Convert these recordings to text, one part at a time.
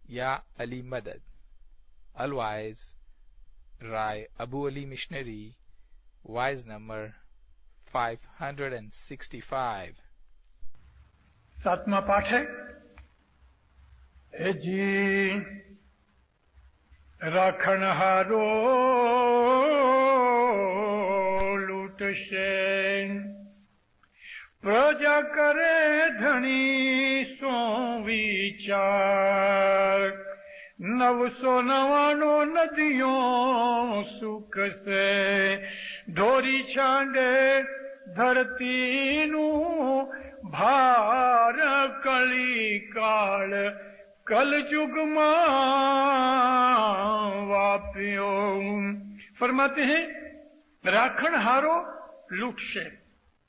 Ya Ali Madad. Otherwise, Rai Abu Ali Missionary, wise number 565. सातवां पाठ है। हे जी राखण हारो लूटशे, प्रजा करे धनी सो विचार, 999 नदियों सुख से ढोरी छांडे धरती नू भार, कली काल कल युग वाप्यो। फरमाते हैं राखण हारो लूटशे।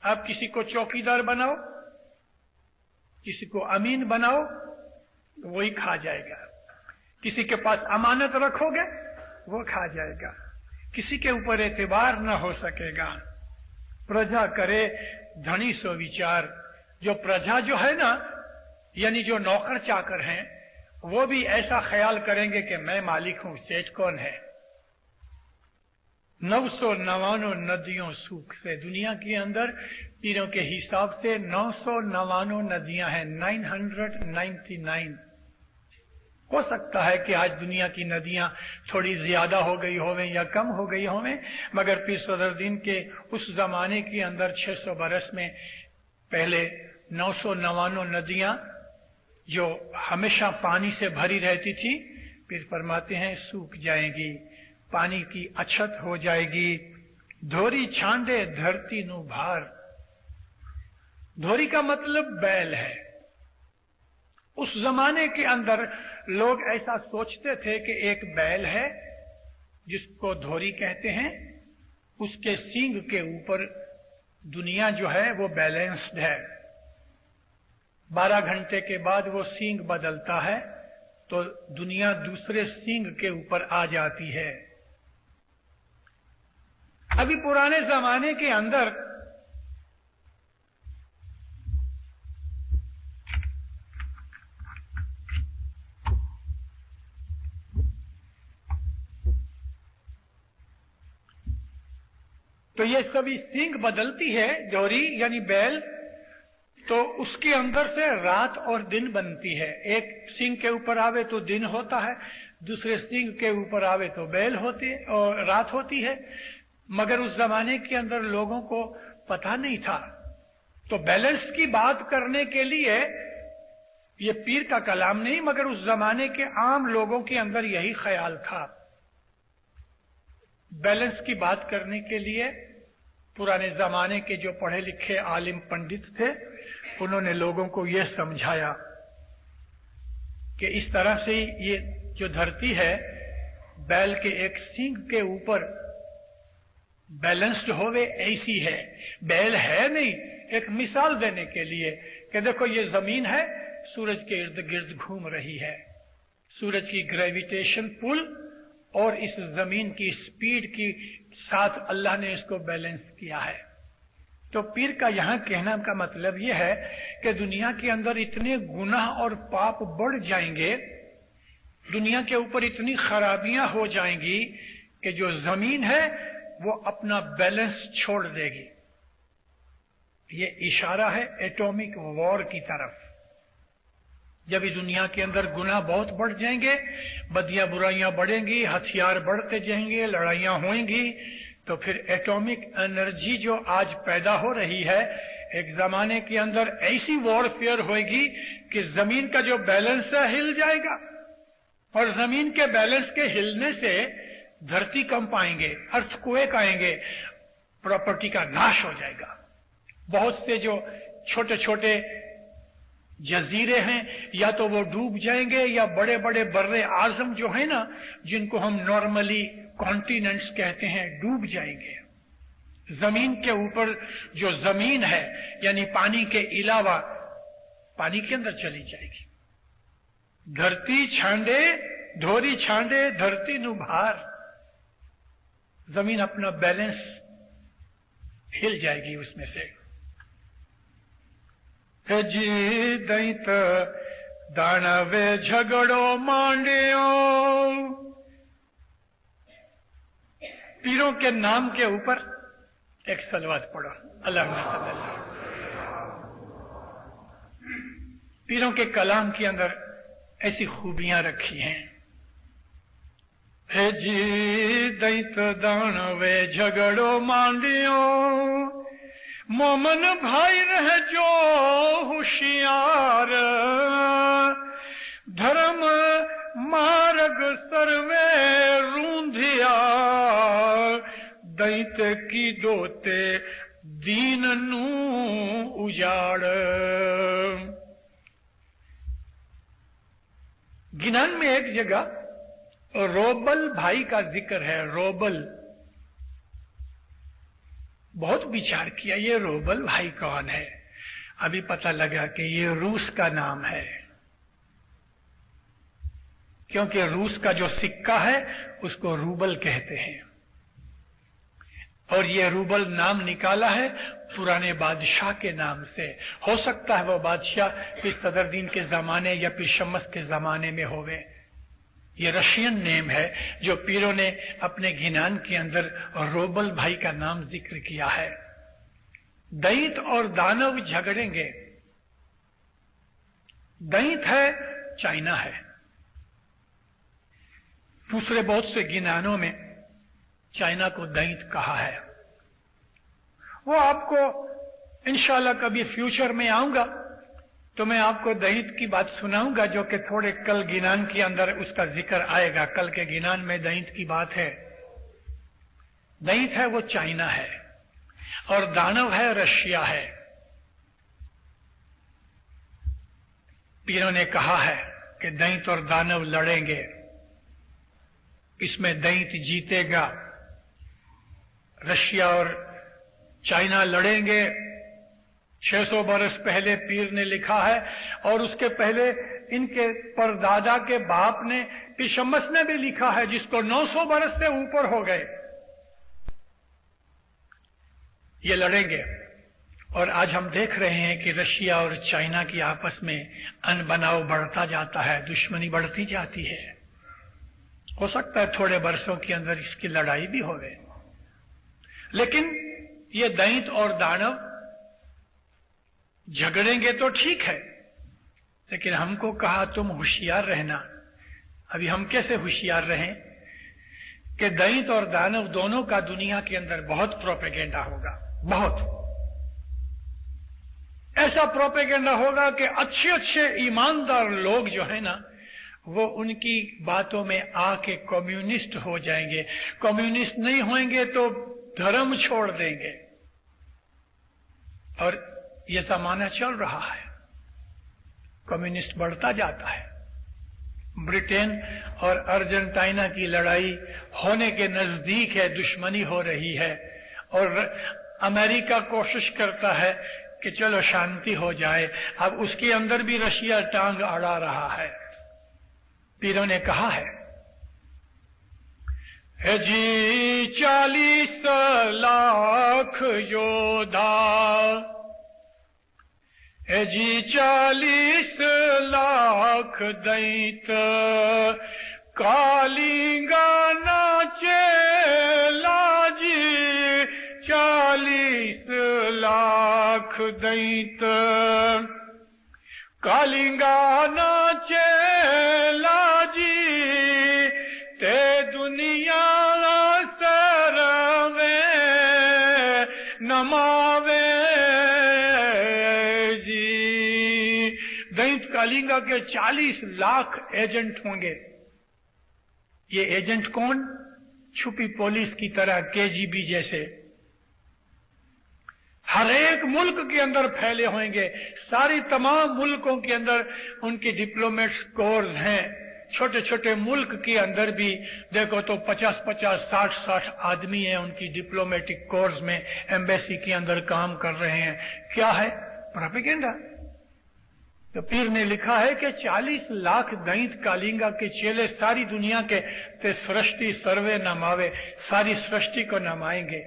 आप किसी को चौकीदार बनाओ, किसी को अमीन बनाओ, वही खा जाएगा। किसी के पास अमानत रखोगे वो खा जाएगा। किसी के ऊपर एतबार न हो सकेगा। प्रजा करे धनी सो विचार। जो प्रजा जो है ना, यानी जो नौकर चाकर हैं, वो भी ऐसा ख्याल करेंगे कि मैं मालिक हूं, सेठ कौन है। 999 नदियों सुख से। दुनिया के अंदर तीरों के हिसाब से 999 नदियां हैं, 999। हो सकता है कि आज दुनिया की नदियां थोड़ी ज्यादा हो गई होवें या कम हो गई होवें, मगर पीर सदरुद्दीन के उस जमाने के अंदर 600 बरस में पहले 999 नदियां जो हमेशा पानी से भरी रहती थी, फिर फरमाते हैं सूख जाएंगी, पानी की अछत हो जाएगी। धोरी छांडे धरती नु भार। धोरी का मतलब बैल है। उस जमाने के अंदर लोग ऐसा सोचते थे कि एक बैल है जिसको धोरी कहते हैं, उसके सींग के ऊपर दुनिया जो है वो बैलेंस्ड है। 12 घंटे के बाद वो सींग बदलता है तो दुनिया दूसरे सींग के ऊपर आ जाती है। अभी पुराने जमाने के अंदर तो ये सभी सींग बदलती है, जोरी यानी बैल, तो उसके अंदर से रात और दिन बनती है। एक सींग के ऊपर आवे तो दिन होता है, दूसरे सींग के ऊपर आवे तो बैल होती है और रात होती है। मगर उस जमाने के अंदर लोगों को पता नहीं था, तो बैलेंस की बात करने के लिए ये पीर का कलाम नहीं, मगर उस जमाने के आम लोगों के अंदर यही ख्याल था। बैलेंस की बात करने के लिए पुराने जमाने के जो पढ़े लिखे आलिम पंडित थे, उन्होंने लोगों को यह समझाया कि इस तरह से ये जो धरती है बैल के एक सींग के ऊपर बैलेंस्ड होवे ऐसी है। बैल है नहीं। एक मिसाल देने के लिए कि देखो ये जमीन है, सूरज के इर्द गिर्द घूम रही है। सूरज की ग्रेविटेशन पुल और इस जमीन की स्पीड की साथ अल्लाह ने इसको बैलेंस किया है। तो पीर का यहां कहना का मतलब यह है कि दुनिया के अंदर इतने गुनाह और पाप बढ़ जाएंगे, दुनिया के ऊपर इतनी खराबियां हो जाएंगी कि जो जमीन है वो अपना बैलेंस छोड़ देगी। ये इशारा है एटॉमिक वॉर की तरफ। जब इस दुनिया के अंदर गुनाह बहुत बढ़ जाएंगे, बदियां बुराइयां बढ़ेंगी, हथियार बढ़ते जाएंगे, लड़ाइयां होंगी, तो फिर एटॉमिक एनर्जी जो आज पैदा हो रही है, एक जमाने के अंदर ऐसी वॉरफेयर होगी कि जमीन का जो बैलेंस है हिल जाएगा, और जमीन के बैलेंस के हिलने से धरती कंप आएंगे, अर्थक्वेक आएंगे, प्रॉपर्टी का नाश हो जाएगा। बहुत से जो छोटे छोटे जजीरे हैं या तो वो डूब जाएंगे, या बड़े बड़े बर्रे आजम जो है ना, जिनको हम नॉर्मली कॉन्टिनेंट्स कहते हैं, डूब जाएंगे। जमीन के ऊपर जो जमीन है यानी पानी के अलावा पानी के अंदर चली जाएगी। धरती छांडे धोरी छांडे धरती नु भार। जमीन अपना बैलेंस हिल जाएगी उसमें से। जी दैत दानवे झगड़ो मांडियो। पीरों के नाम के ऊपर एक सलवात पढ़ो, अल्लाहुम्मा सल्लल्लाहु अलैहि वसल्लम। पीरों के कलाम के अंदर ऐसी खूबियां रखी हैं। हे जी दैत दानवे झगड़ो मांडियो, मोमन भाई रह जो होशियार, धर्म मार्ग सर्वे रूंधिया, दैत की दोते दीन नू उजाड़। गिनान में एक जगह रोबल भाई का जिक्र है। रोबल, बहुत विचार किया ये रोबल भाई कौन है। अभी पता लगा कि ये रूस का नाम है, क्योंकि रूस का जो सिक्का है उसको रूबल कहते हैं, और ये रूबल नाम निकाला है पुराने बादशाह के नाम से। हो सकता है वो बादशाह फिर सदरदीन के जमाने या फिर शमस के जमाने में होवे। ये रशियन नेम है जो पीरों ने अपने घिनान के अंदर रोबल भाई का नाम जिक्र किया है। दैत और दानव झगड़ेंगे। दैत है, चाइना है। दूसरे बहुत से घिनानों में चाइना को दैत कहा है। वो आपको इंशाल्लाह कभी फ्यूचर में आऊंगा तो मैं आपको दैत की बात सुनाऊंगा, जो कि थोड़े कल गिनान के अंदर उसका जिक्र आएगा। कल के गिनान में दैत की बात है। दैत है वो चाइना है, और दानव है रशिया है। पीरों ने कहा है कि दैत और दानव लड़ेंगे, इसमें दैत जीतेगा। रशिया और चाइना लड़ेंगे। 600 बरस पहले पीर ने लिखा है, और उसके पहले इनके परदादा के बाप ने पिशमस ने भी लिखा है, जिसको 900 बरस से ऊपर हो गए। ये लड़ेंगे, और आज हम देख रहे हैं कि रशिया और चाइना की आपस में अनबनाव बढ़ता जाता है, दुश्मनी बढ़ती जाती है। हो सकता है थोड़े वर्षों के अंदर इसकी लड़ाई भी हो गई। लेकिन ये दैत और दानव झगड़ेंगे तो ठीक है, लेकिन हमको कहा तुम होशियार रहना। अभी हम कैसे होशियार रहें कि दैत और दानव दोनों का दुनिया के अंदर बहुत प्रोपेगेंडा होगा। बहुत ऐसा प्रोपेगेंडा होगा कि अच्छे अच्छे ईमानदार लोग जो है ना, वो उनकी बातों में आके कम्युनिस्ट हो जाएंगे। कम्युनिस्ट नहीं होंगे तो धर्म छोड़ देंगे। और ये जमाना चल रहा है, कम्युनिस्ट बढ़ता जाता है। ब्रिटेन और अर्जेंटीना की लड़ाई होने के नजदीक है, दुश्मनी हो रही है, और अमेरिका कोशिश करता है कि चलो शांति हो जाए। अब उसके अंदर भी रशिया टांग अड़ा रहा है। पीरों ने कहा है जी 40 लाख योद्धा, है जी 40 लाख दैत, कालिंगा नाचे लाजी 40 लाख दैत, कालिंगा नाचे लाजी ते दुनिया सरवे नमावे जी। दैत कालिंगा के 40 लाख एजेंट होंगे। ये एजेंट कौन? छुपी पुलिस की तरह, केजीबी जैसे हर एक मुल्क के अंदर फैले होंगे। सारी तमाम मुल्कों के अंदर उनके डिप्लोमेट्स कोर्स हैं। छोटे छोटे मुल्क के अंदर भी देखो तो 50-50, 60-60 आदमी हैं उनकी डिप्लोमेटिक कोर्स में, एम्बेसी के अंदर काम कर रहे हैं। क्या है? प्रोपेगेंडा। तो पीर ने लिखा है कि 40 लाख दैत कालिंगा के चेले सारी दुनिया के ते सृष्टि सर्वे नमावे, सारी सृष्टि को नमाएंगे।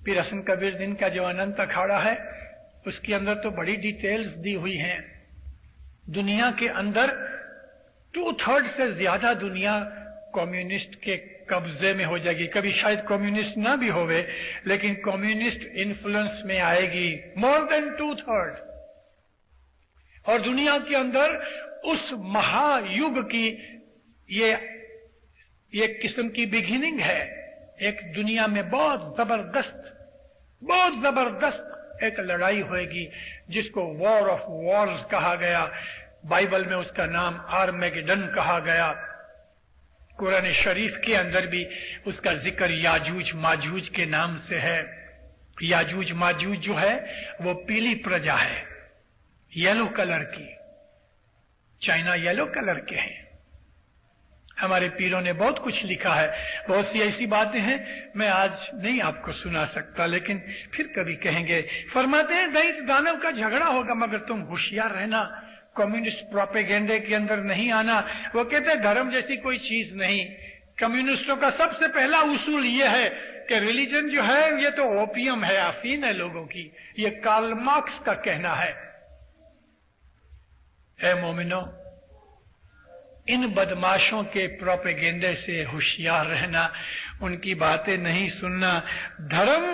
पीर हसन कबीर दिन का जो अनंत अखाड़ा है उसके अंदर तो बड़ी डिटेल्स दी हुई हैं। दुनिया के अंदर 2/3 से ज्यादा दुनिया कम्युनिस्ट के कब्जे में हो जाएगी। कभी शायद कम्युनिस्ट ना भी होवे, लेकिन कम्युनिस्ट इन्फ्लुएंस में आएगी, मोर देन 2/3। और दुनिया के अंदर उस महायुग की ये एक किस्म की बिगिनिंग है। एक दुनिया में बहुत जबरदस्त एक लड़ाई होगी, जिसको वॉर ऑफ वॉर्स कहा गया। बाइबल में उसका नाम आर्मेगेडन कहा गया। कुरान शरीफ के अंदर भी उसका जिक्र याजूज माजूज के नाम से है। याजूज माजूज जो है वो पीली प्रजा है, येलो कलर की। चाइना येलो कलर के हैं। हमारे पीरों ने बहुत कुछ लिखा है, बहुत सी ऐसी बातें हैं मैं आज नहीं आपको सुना सकता, लेकिन फिर कभी कहेंगे। फरमाते हैं दैत दानव का झगड़ा होगा, मगर तुम होशियार रहना, कम्युनिस्ट प्रोपेगेंडे के अंदर नहीं आना। वो कहते हैं धर्म जैसी कोई चीज नहीं। कम्युनिस्टों का सबसे पहला उसूल ये है कि रिलीजन जो है ये तो ओपियम है, अफीम है लोगों की। ये कार्ल मार्क्स का कहना है। ऐ मोमिनो, इन बदमाशों के प्रोपेगेंडे से होशियार रहना, उनकी बातें नहीं सुनना। धर्म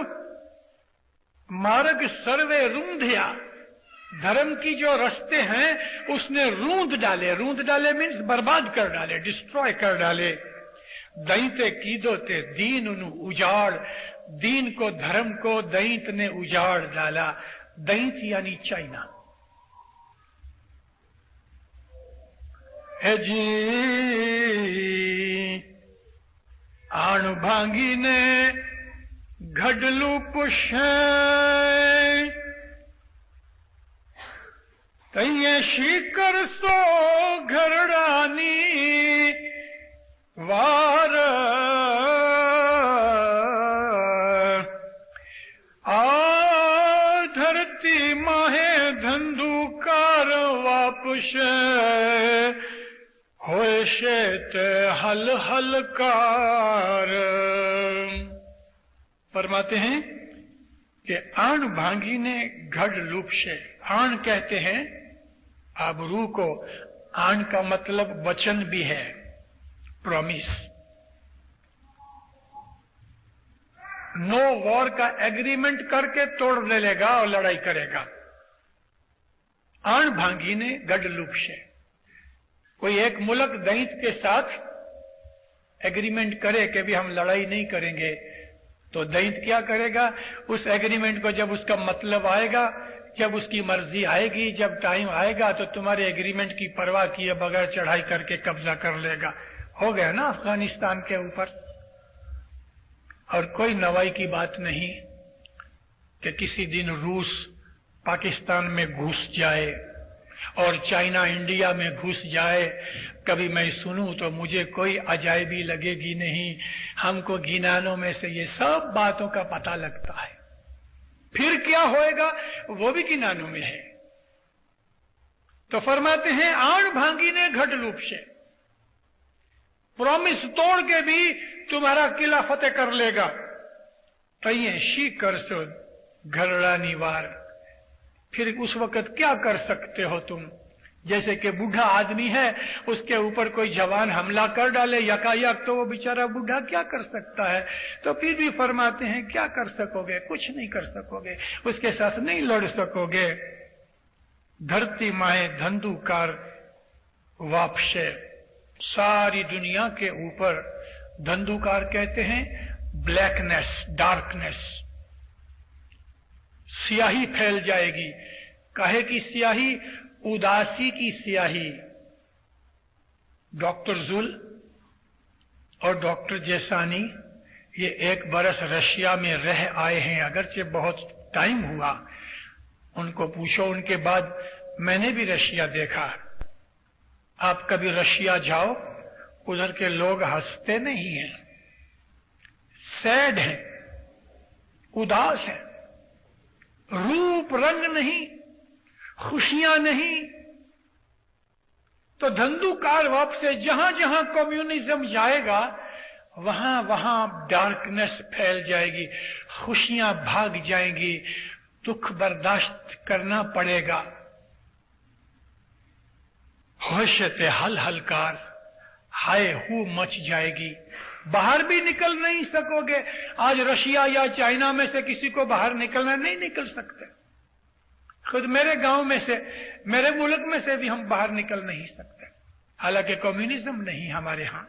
मार्ग सर्वे रूंधिया, धर्म की जो रास्ते हैं उसने रूंध डाले मीन्स बर्बाद कर डाले, डिस्ट्रॉय कर डाले। दैते कीदो ते दीन उनु उजाड़, दीन को धर्म को दैत ने उजाड़ डाला। दैत यानी चाइना। है जी आण भांगी ने घडलू पुष्य, तैये शीकर सो घरड़ानी वार। आ धरती माहे धंधुकार वापुष, होए शेत हल हलकार। फरमाते हैं कि आण भांगी ने घड़ लूपशे। आण कहते हैं आबरू को। आण का मतलब वचन भी है, प्रॉमिस। नो वॉर का एग्रीमेंट करके तोड़ ले लेगा और लड़ाई करेगा। आण भांगी ने गढ़ लूपशे। कोई एक मुल्क दैत के साथ एग्रीमेंट करे कि भी हम लड़ाई नहीं करेंगे, तो दैत क्या करेगा? उस एग्रीमेंट को जब उसका मतलब आएगा, जब उसकी मर्जी आएगी, जब टाइम आएगा, तो तुम्हारे एग्रीमेंट की परवाह किए बगैर चढ़ाई करके कब्जा कर लेगा। हो गया ना अफगानिस्तान के ऊपर। और कोई नवाई की बात नहीं कि किसी दिन रूस पाकिस्तान में घुस जाए और चाइना इंडिया में घुस जाए। कभी मैं सुनूं तो मुझे कोई अजायबी लगेगी नहीं। हमको गिनानों में से ये सब बातों का पता लगता है। फिर क्या होएगा वो भी गिनानों में है। तो फरमाते हैं आण भांगी ने घट लूप से, प्रॉमिस तोड़ के भी तुम्हारा किला फतेह कर लेगा। तैये शी कर सो घरड़ा निवार। फिर उस वक्त क्या कर सकते हो तुम? जैसे कि बूढ़ा आदमी है, उसके ऊपर कोई जवान हमला कर डाले यकायक, तो वो बेचारा बूढ़ा क्या कर सकता है? तो फिर भी फरमाते हैं क्या कर सकोगे? कुछ नहीं कर सकोगे, उसके साथ नहीं लड़ सकोगे। धरती माए धंधुकार वापसे। सारी दुनिया के ऊपर धंधुकार कहते हैं ब्लैकनेस, डार्कनेस, स्याही फैल जाएगी। काहे की स्याही? उदासी की स्याही। डॉक्टर जुल और डॉक्टर जेसानी ये 1 बरस रशिया में रह आए हैं, अगरचे बहुत टाइम हुआ। उनको पूछो, उनके बाद मैंने भी रशिया देखा। आप कभी रशिया जाओ, उधर के लोग हंसते नहीं हैं, सैड हैं, उदास हैं, रूप रंग नहीं, खुशियां नहीं। तो धंधुकार वाप से जहां जहां कम्युनिज्म जाएगा वहां वहां डार्कनेस फैल जाएगी, खुशियां भाग जाएंगी, दुख बर्दाश्त करना पड़ेगा। होशते हल हलकार हाय हू मच जाएगी, बाहर भी निकल नहीं सकोगे। आज रशिया या चाइना में से किसी को बाहर निकलना नहीं निकल सकते। खुद मेरे गांव में से, मेरे मुल्क में से भी हम बाहर निकल नहीं सकते। हालांकि कम्युनिज्म नहीं हमारे यहाँ,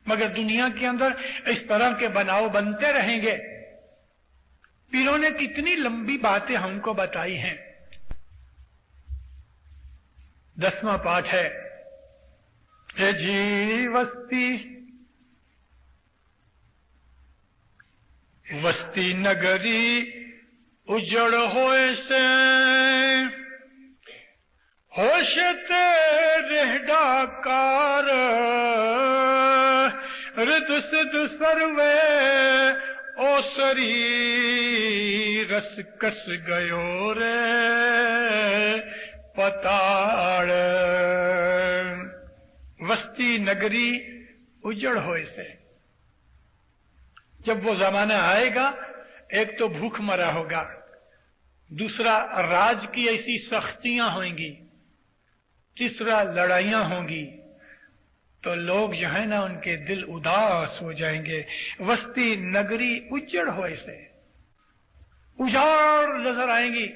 मगर दुनिया के अंदर इस तरह के बनाव बनते रहेंगे। पीरों ने कितनी लंबी बातें हमको बताई हैं। 10वां पाठ है, हे जी वस्ती नगरी उजड़ होए से, होशते रेहडाकार ऋतु सिद्ध सर्वे ओसरी रस कस गयो रे पताड़। वस्ती नगरी उजड़ होए से, जब वो जमाना आएगा, एक तो भूख मरा होगा, दूसरा राज की ऐसी सख्तियां होंगी, तीसरा लड़ाइयां होंगी, तो लोग जो है ना उनके दिल उदास हो जाएंगे। वस्ती नगरी उजड़ होए से, उजाड़ नजर आएंगी,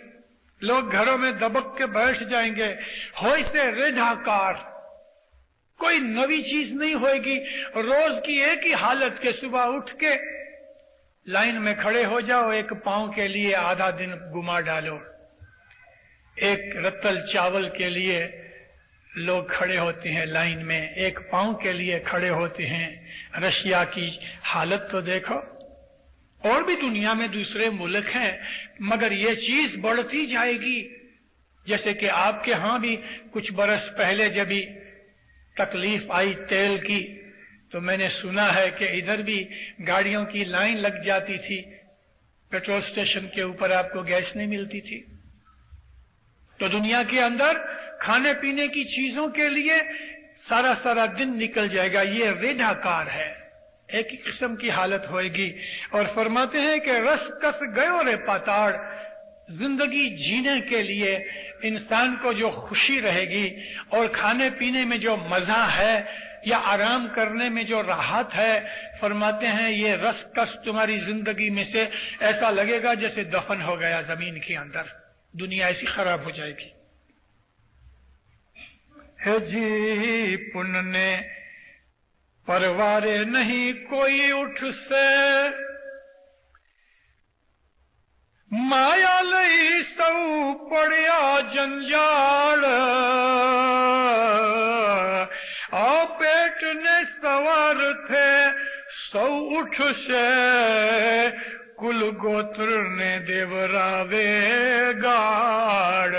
लोग घरों में दबक के बैठ जाएंगे। होए से रेढ़ाकार, कोई नवी चीज नहीं होएगी। रोज की एक ही हालत के सुबह उठ के लाइन में खड़े हो जाओ, एक पांव के लिए आधा दिन गुमा डालो। एक रत्तल चावल के लिए लोग खड़े होते हैं लाइन में, एक पांव के लिए खड़े होते हैं। रशिया की हालत तो देखो, और भी दुनिया में दूसरे मुल्क हैं, मगर ये चीज बढ़ती जाएगी। जैसे कि आपके यहां भी कुछ बरस पहले जब भी तकलीफ आई तेल की, तो मैंने सुना है कि इधर भी गाड़ियों की लाइन लग जाती थी, पेट्रोल स्टेशन के ऊपर आपको गैस नहीं मिलती थी। तो दुनिया के अंदर खाने पीने की चीजों के लिए सारा सारा दिन निकल जाएगा। ये रेढ़ाकार है, एक ही किस्म की हालत होएगी। और फरमाते हैं कि रस कस गयो रे पाताड़, जिंदगी जीने के लिए इंसान को जो खुशी रहेगी और खाने पीने में जो मजा है या आराम करने में जो राहत है, फरमाते हैं ये रस कस तुम्हारी जिंदगी में से ऐसा लगेगा जैसे दफन हो गया जमीन के अंदर। दुनिया ऐसी खराब हो जाएगी। है जी पुण्य परवारे नहीं कोई उठ से, माया लई सऊ पड़िया जंजाल, आ पेट ने सवार थे सौ उठ से, कुल गोत्र ने देवरावे गाड़।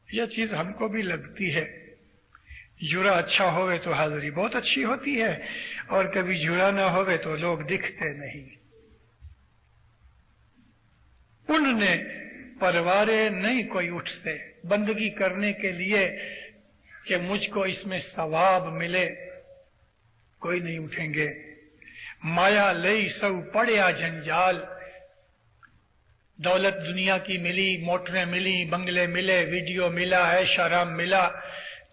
यह चीज हमको भी लगती है। जुड़ा अच्छा होवे तो हाजिरी बहुत अच्छी होती है, और कभी जुड़ा ना होवे तो लोग दिखते नहीं। पुण्य परवारे नहीं कोई उठते, बंदगी करने के लिए कि मुझको इसमें सवाब मिले, कोई नहीं उठेंगे। माया लई सब पड़िया जंजाल, दौलत दुनिया की मिली, मोटरें मिली, बंगले मिले, वीडियो मिला, ऐश आराम मिला,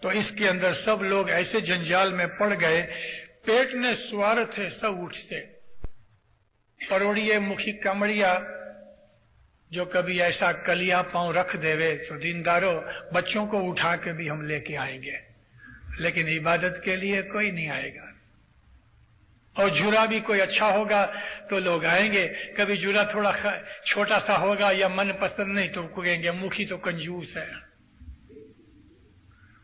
तो इसके अंदर सब लोग ऐसे जंजाल में पड़ गए। पेट ने स्वार्थ है सब उठते। परोड़िए मुखी कमड़िया जो कभी ऐसा कलिया पांव रख देवे तो दीनदारो बच्चों को उठा के भी हम लेके आएंगे, लेकिन इबादत के लिए कोई नहीं आएगा। और जुरा भी कोई अच्छा होगा तो लोग आएंगे, कभी जुरा थोड़ा छोटा सा होगा या मन पसंद नहीं तो कहेंगे मुखी तो कंजूस है।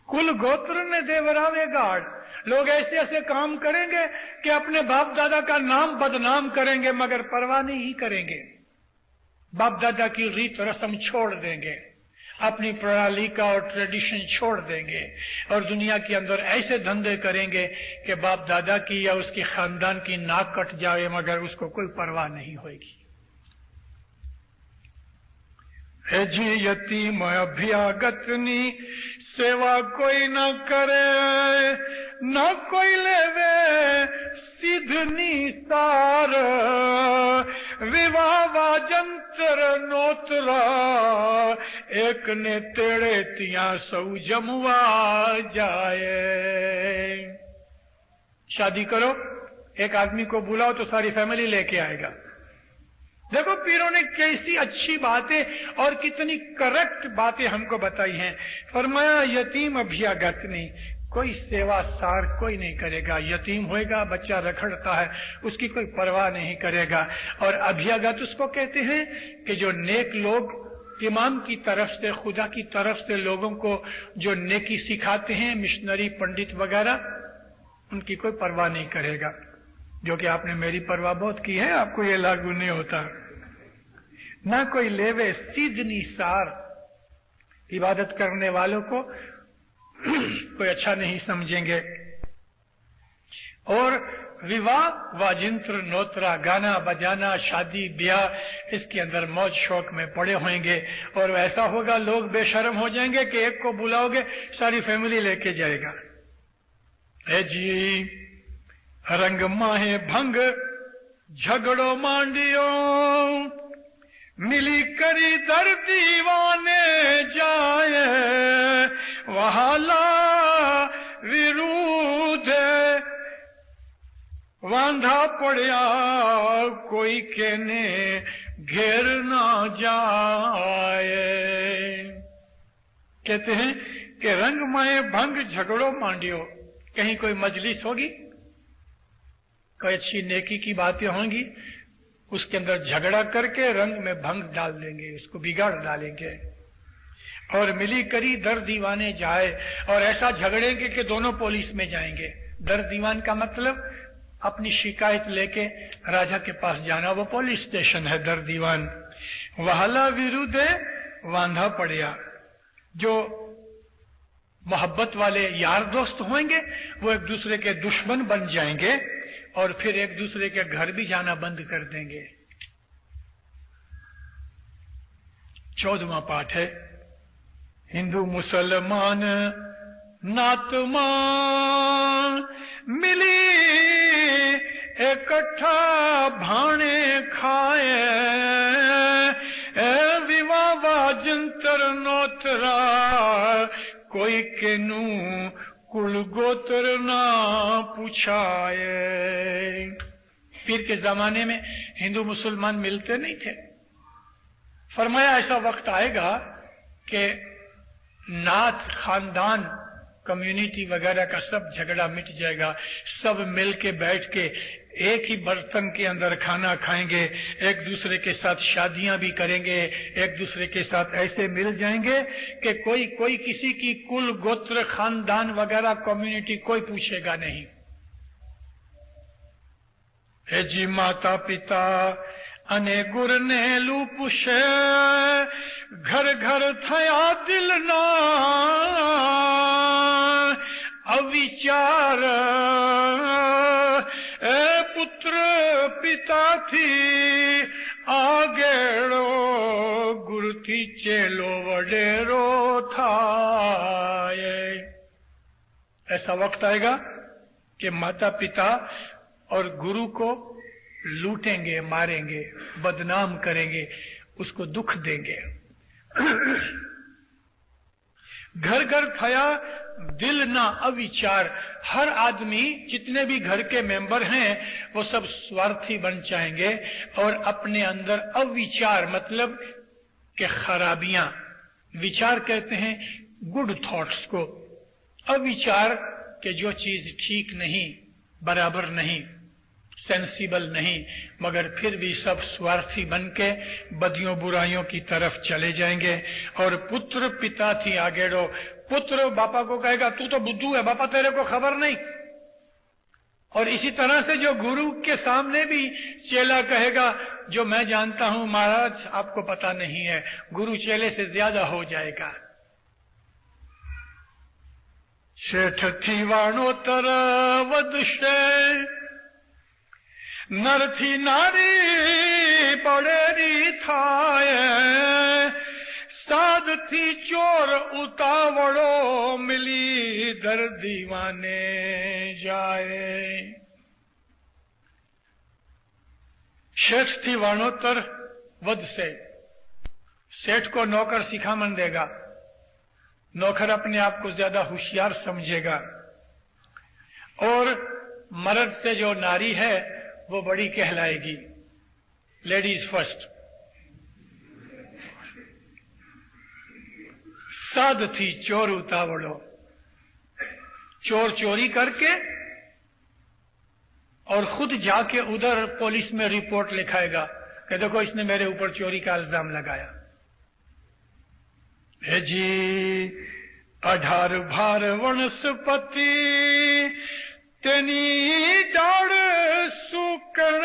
कुल गोत्र ने देवरावे गाड़, लोग ऐसे ऐसे काम करेंगे कि अपने बाप दादा का नाम बदनाम करेंगे, मगर परवाह नहीं करेंगे। बाप दादा की रीत रस्म छोड़ देंगे, अपनी प्रणाली का और ट्रेडिशन छोड़ देंगे, और दुनिया के अंदर ऐसे धंधे करेंगे कि बाप दादा की या उसके खानदान की नाक कट जाए, मगर उसको कोई परवाह नहीं होगी। है जी यतीम अभ्यागतनी सेवा कोई न करे, न कोई लेवे सिद्धनी सार, विवाह जंतर नोतरा ایک نے تیڑے تیاں سو جموا جائے. شادی کرو، ایک آدمی کو بلاؤ تو ساری فیملی لے کے آئے گا. دیکھو پیروں نے کیسی اچھی باتیں اور کتنی کریکٹ باتیں ہم کو بتائی ہیں. فرمایا یتیم ابھیاگت نہیں، کوئی سیوا سار کوئی نہیں کرے گا. یتیم ہوئے گا، بچہ رکھڑتا ہے، اس کی کوئی پرواہ نہیں کرے گا. اور ابھیاگت اس کو کہتے ہیں کہ جو نیک لوگ امام کی طرف سے، خدا کی طرف سے لوگوں کو جو نیکی سکھاتے ہیں، مشنری پنڈت وغیرہ، ان کی کوئی پرواہ نہیں کرے گا. جو کہ آپ نے میری پرواہ بہت کی ہے، آپ کو یہ لاگو نہیں ہوتا. نہ کوئی لیوے سیدھنی سار، عبادت کرنے والوں کو کوئی اچھا نہیں سمجھیں گے. اور وواہ واجنتر نوترا، گانا بجانا، شادی بیاہ، اس کے اندر موج شوق میں پڑے ہوئیں گے. اور ایسا ہوگا لوگ بے شرم ہو جائیں گے کہ ایک کو بلاؤ گے ساری فیملی لے کے جائے گا. اے جی رنگ ماہے بھنگ جھگڑو مانڈیو، ملی کری در دیوانے جائے، وہالا ویرود واندھا پڑیا کوئی کہنے گھیر نہ جائے. کہتے ہیں کہ رنگ مائے بھنگ جھگڑو مانڈیو، کہیں کوئی مجلس ہوگی، کوئی اچھی نیکی کی باتیں ہوں گی، اس کے اندر جھگڑا کر کے رنگ میں بھنگ ڈال دیں گے، اس کو بگاڑ ڈالیں گے. اور ملی کری در دیوانے جائے، اور ایسا جھگڑیں گے کہ دونوں پولیس میں جائیں گے. در دیوان کا مطلب اپنی شکایت لے کے راجا کے پاس جانا، وہ پولیس اسٹیشن ہے در دیوان. وہلا ویرودے واندھا پڑیا، جو محبت والے یار دوست ہوئیں گے وہ ایک دوسرے کے دشمن بن جائیں گے اور پھر ایک دوسرے کے گھر بھی جانا بند کر دیں گے. 14واں پاٹ ہے ہندو مسلمان ناتمان ملی اکٹھا بھانے کھائے، اے وواہ واجنتر نوترا کوئی کنو کل گوتر نہ پوچھائے. پیر کے زمانے میں ہندو مسلمان ملتے نہیں تھے. فرمایا ایسا وقت آئے گا کہ نعت خاندان کمیونٹی وغیرہ کا سب جھگڑا مٹ جائے گا. سب مل کے بیٹھ کے ایک ہی برتن کے اندر کھانا کھائیں گے، ایک دوسرے کے ساتھ شادیاں بھی کریں گے، ایک دوسرے کے ساتھ ایسے مل جائیں گے کہ کوئی کسی کی کل گوتر خاندان وغیرہ کمیونٹی کوئی پوچھے گا نہیں. اے جی ماتا پتا انے گر نے لو پوشے، گھر گھر تھیا دل نا اویچار، اے پتر پتا تھی آگےڑو گر تھی چیلو وڈیرو تھا. ایسا وقت آئے گا کہ ماتا پتا اور گرو کو لوٹیں گے، ماریں گے، بدنام کریں گے، اس کو دکھ دیں گے. گھر گھر تھیا دل نہ اویچار، ہر آدمی جتنے بھی گھر کے ممبر ہیں وہ سب سوارتھی بن جائیں گے اور اپنے اندر اویچار مطلب کہ خرابیاں، وچار کہتے ہیں گڈ تھاٹس کو، اویچار کہ جو چیز ٹھیک نہیں، برابر نہیں، سینسیبل نہیں، مگر پھر بھی سب سوارتھی بن کے بدیوں برائیوں کی طرف چلے جائیں گے. اور پتر پتا تھی آگےڑو، پتر باپا کو کہے گا تو بدھو ہے باپا، تیرے کو خبر نہیں. اور اسی طرح سے جو گرو کے سامنے بھی چیلا کہے گا جو میں جانتا ہوں مہاراج آپ کو پتا نہیں ہے، گرو چیلے سے زیادہ ہو جائے گا. شیٹھ تھی وانو تر ودشے، نر تھی ناری بڑیری تھائے، ساد تھی چور اتاوڑو ملی در دیوانے جائے. شیٹھ تھی وانوتر ود سے، सेठ को नौकर सिखामन देगा, नौकर अपने आप को ज्यादा होशियार समझेगा, और मर्द से जो नारी है वो बड़ी कहलाएगी, लेडीज फर्स्ट। साध थी चोर उतावड़ो, चोर चोरी करके और खुद जाके उधर पुलिस में रिपोर्ट लिखाएगा कि देखो इसने मेरे ऊपर चोरी का इल्जाम लगाया। हे जी 18 भार वनस्पति तेनी डाड़ सुकण,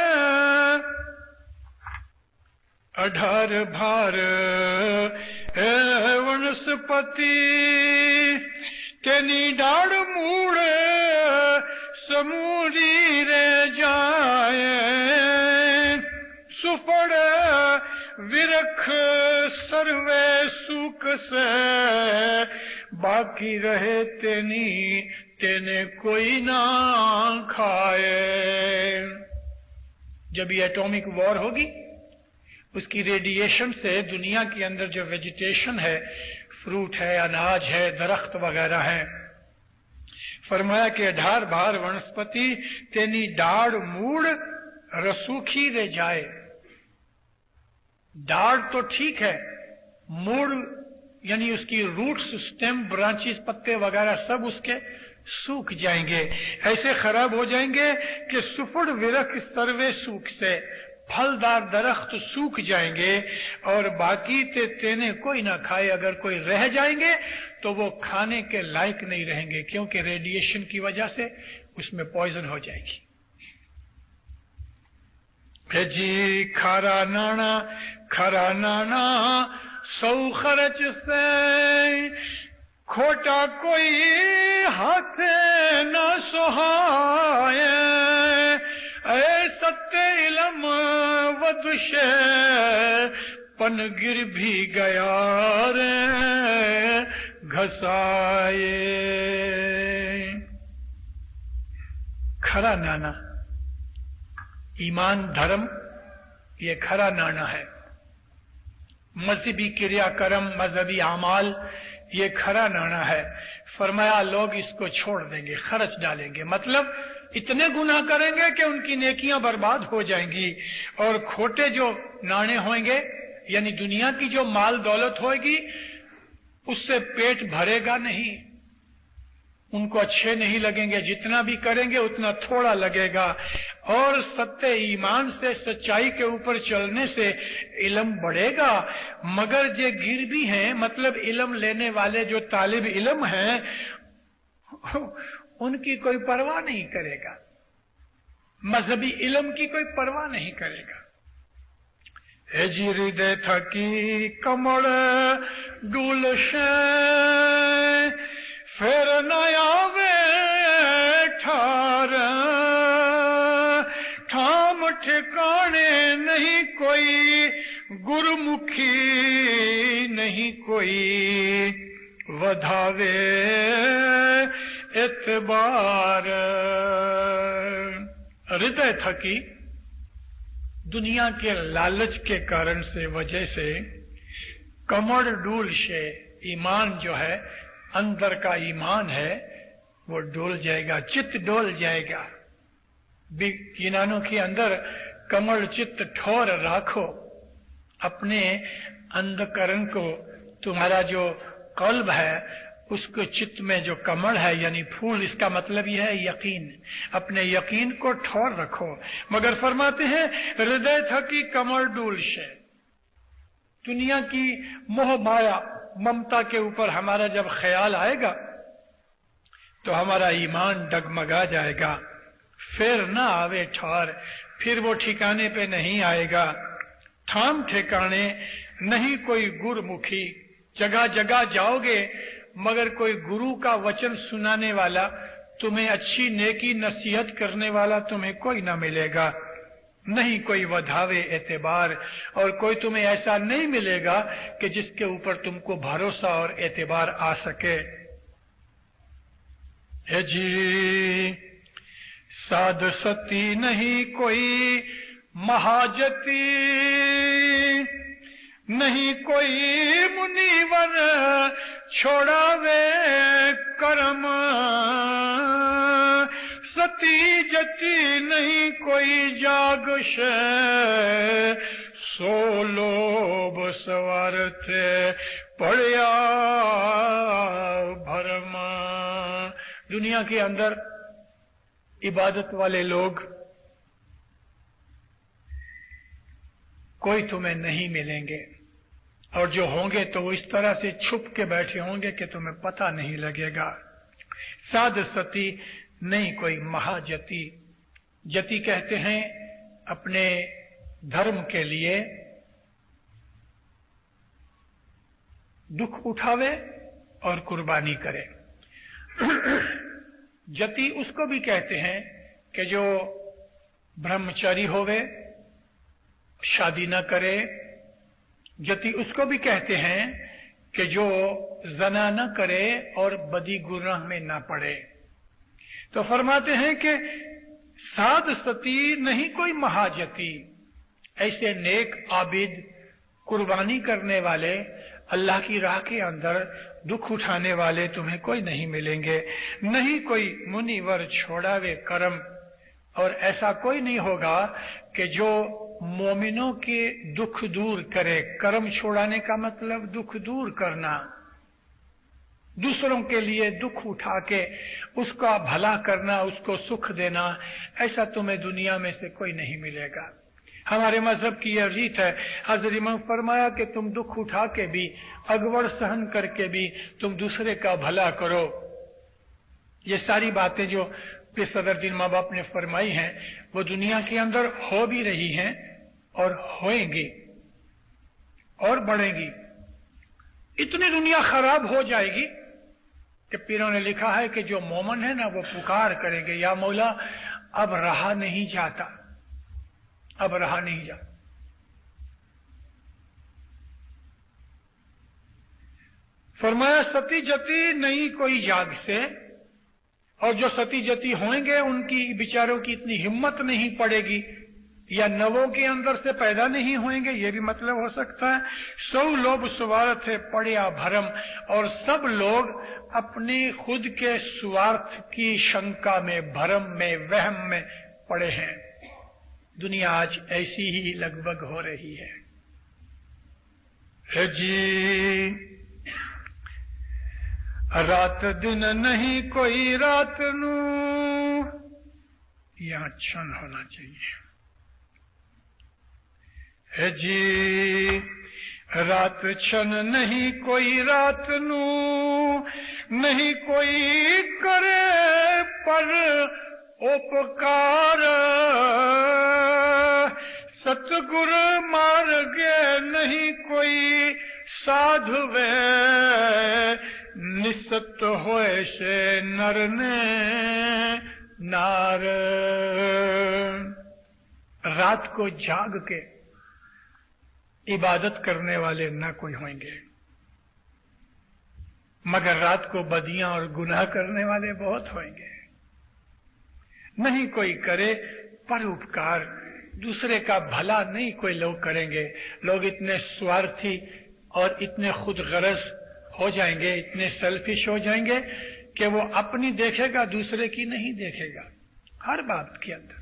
18 भार वनस्पति तेनी डाड़ मूड़ समूरी रे जाए, सुफड़ विरख सर्वे सुख से बाकी रहे तेनी तेने कोई ना खाए। जब ये एटॉमिक वॉर होगी, उसकी रेडिएशन से दुनिया के अंदर जो वेजिटेशन है, फ्रूट है, अनाज है, दरख्त वगैरह है, फरमाया कि 18 भार वनस्पति तेनी डाड़ मूड़ रसूखी रे जाए। डाड़ तो ठीक है, मूड़ यानी उसकी रूट्स, स्टेम, ब्रांचेस, पत्ते वगैरह सब उसके सूख जाएंगे, ऐसे खराब हो जाएंगे कि सुफड़ विरख सर्वे सूख से फलदार दरख्त सूख जाएंगे और बाकी तेने कोई ना खाए। अगर कोई रह जाएंगे तो वो खाने के लायक नहीं रहेंगे, क्योंकि रेडिएशन की वजह से उसमें पॉइजन हो जाएगी। जी खारा नाना सौ खर्च से खोटा कोई हाथ न सोहाए, ऐ सत्य इलम वदुष पन गिर भी गया रे घसाए। खरा नाना, ईमान धर्म ये खरा नाना है। मजहबी क्रियाकर्म, मजहबी अमाल ये खरा नाना है। फरमाया लोग इसको छोड़ देंगे, खर्च डालेंगे, मतलब इतने गुनाह करेंगे कि उनकी नेकियां बर्बाद हो जाएंगी, और खोटे जो नाणे होंगे यानी दुनिया की जो माल दौलत होगी उससे पेट भरेगा नहीं, उनको अच्छे नहीं लगेंगे, जितना भी करेंगे उतना थोड़ा लगेगा। और सत्य ईमान से, सच्चाई के ऊपर चलने से इल्म बढ़ेगा। मगर जो गिर भी हैं, मतलब इल्म लेने वाले जो तालिब इल्म हैं, उनकी कोई परवाह नहीं करेगा, मजहबी इल्म की कोई परवाह नहीं करेगा। जी हृदय थकी कमल डूलशे फिर नया वे ठार, ठाम ठिकाने नहीं कोई गुरमुखी, नहीं कोई वधावे एतबार। हृदय थकी, दुनिया के लालच के कारण से, वजह से, कमर डूल से, ईमान जो है, अंदर का ईमान है, वो डोल जाएगा, चित्त डोल जाएगा। गिनानों के अंदर कमल चित्त ठोर राखो, अपने अंधकरण को, तुम्हारा जो कल्ब है उसको चित्त में जो कमल है यानी फूल, इसका मतलब यह है यकीन, अपने यकीन को ठोर रखो। मगर फरमाते हैं हृदय थकी कमल डूल से, दुनिया की मोह माया ममता के ऊपर हमारा जब ख्याल आएगा तो हमारा ईमान डगमगा जाएगा। फिर ना आवे ठार, फिर वो ठिकाने पे नहीं आएगा, ठाम ठिकाने नहीं कोई गुरमुखी। जगह जगह जाओगे मगर कोई गुरु का वचन सुनाने वाला, तुम्हें अच्छी नेकी नसीहत करने वाला तुम्हें कोई ना मिलेगा, नहीं कोई वधावे एतबार, और कोई तुम्हें ऐसा नहीं मिलेगा कि जिसके ऊपर तुमको भरोसा और एतबार आ सके। हे जी साध सती नहीं कोई महाजती, नहीं कोई मुनिवर छोड़ावे कर्म, सती जती नहीं कोई जागशे, सो लोभ स्वार्थ पड़या भरम। दुनिया के अंदर इबादत वाले लोग कोई तुम्हें नहीं मिलेंगे, और जो होंगे तो वो इस तरह से छुप के बैठे होंगे कि तुम्हें पता नहीं लगेगा। साध सती नहीं कोई महाजति, जति कहते हैं अपने धर्म के लिए दुख उठावे और कुर्बानी करे। जति उसको भी कहते हैं कि जो ब्रह्मचारी होवे, शादी न करे। जति उसको भी कहते हैं कि जो जना न करे और बदी गुनाह में न पड़े। तो फरमाते हैं कि साध सती नहीं कोई महाजति, ऐसे नेक आबिद कुर्बानी करने वाले, अल्लाह की राह के अंदर दुख उठाने वाले तुम्हें कोई नहीं मिलेंगे। नहीं कोई मुनिवर छोड़ावे कर्म, और ऐसा कोई नहीं होगा कि जो मोमिनों के दुख दूर करे। कर्म छोड़ाने का मतलब दुख दूर करना, दूसरों के लिए दुख उठा के उसका भला करना, उसको सुख देना, ऐसा तुम्हें दुनिया में से कोई नहीं मिलेगा। हमारे मजहब की यह रीत है। हज़रत इमाम फरमाया कि तुम दुख उठा के भी, अगवड़ सहन करके भी तुम दूसरे का भला करो। ये सारी बातें जो सदर दिन माँ बाप ने फरमाई हैं, वो दुनिया के अंदर हो भी रही हैं और होएंगी और बढ़ेंगी। इतनी दुनिया खराब हो जाएगी कि पीरों ने लिखा है कि जो मोमन है ना, वो पुकार करेंगे, या मौला अब रहा नहीं जाता, अब रहा नहीं जाता। फरमाया सती जती नहीं कोई जाग से, और जो सती जती होंगे उनकी बेचारों की इतनी हिम्मत नहीं पड़ेगी, या नवों के अंदर से पैदा नहीं होंगे, ये भी मतलब हो सकता है। सौ लोभ स्वार्थ है पड़या भरम, और सब लोग अपने खुद के स्वार्थ की शंका में, भरम में, वहम में पड़े हैं। दुनिया आज ऐसी ही लगभग हो रही है। जी रात दिन नहीं कोई रात नू, यहां क्षण होना चाहिए। है जी रात क्षण नहीं कोई रात नू, नहीं कोई करे पर उपकार, सतगुर मार्गे नहीं कोई साधुवे, निसत होए से नर ने नार। रात को जाग के इबादत करने वाले न कोई होंगे, मगर रात को बदियां और गुनाह करने वाले बहुत होंगे। नहीं कोई करे परोपकार, दूसरे का भला नहीं कोई लोग करेंगे। लोग इतने स्वार्थी और इतने खुद गरज हो जाएंगे, इतने सेल्फिश हो जाएंगे कि वो अपनी देखेगा, दूसरे की नहीं देखेगा हर बात के अंदर।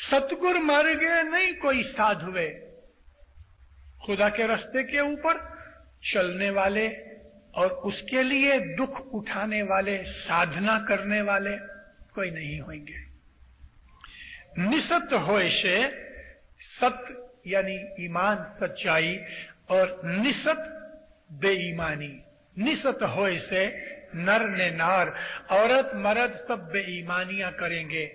सतगुर मर गए नहीं कोई साधुए, खुदा के रास्ते के ऊपर चलने वाले और उसके लिए दुख उठाने वाले, साधना करने वाले कोई नहीं होंगे। निसत होए से, सत यानी ईमान सच्चाई, और निसत बेईमानी। निसत होए से नर ने नार, औरत मर्द सब बेईमानियां करेंगे,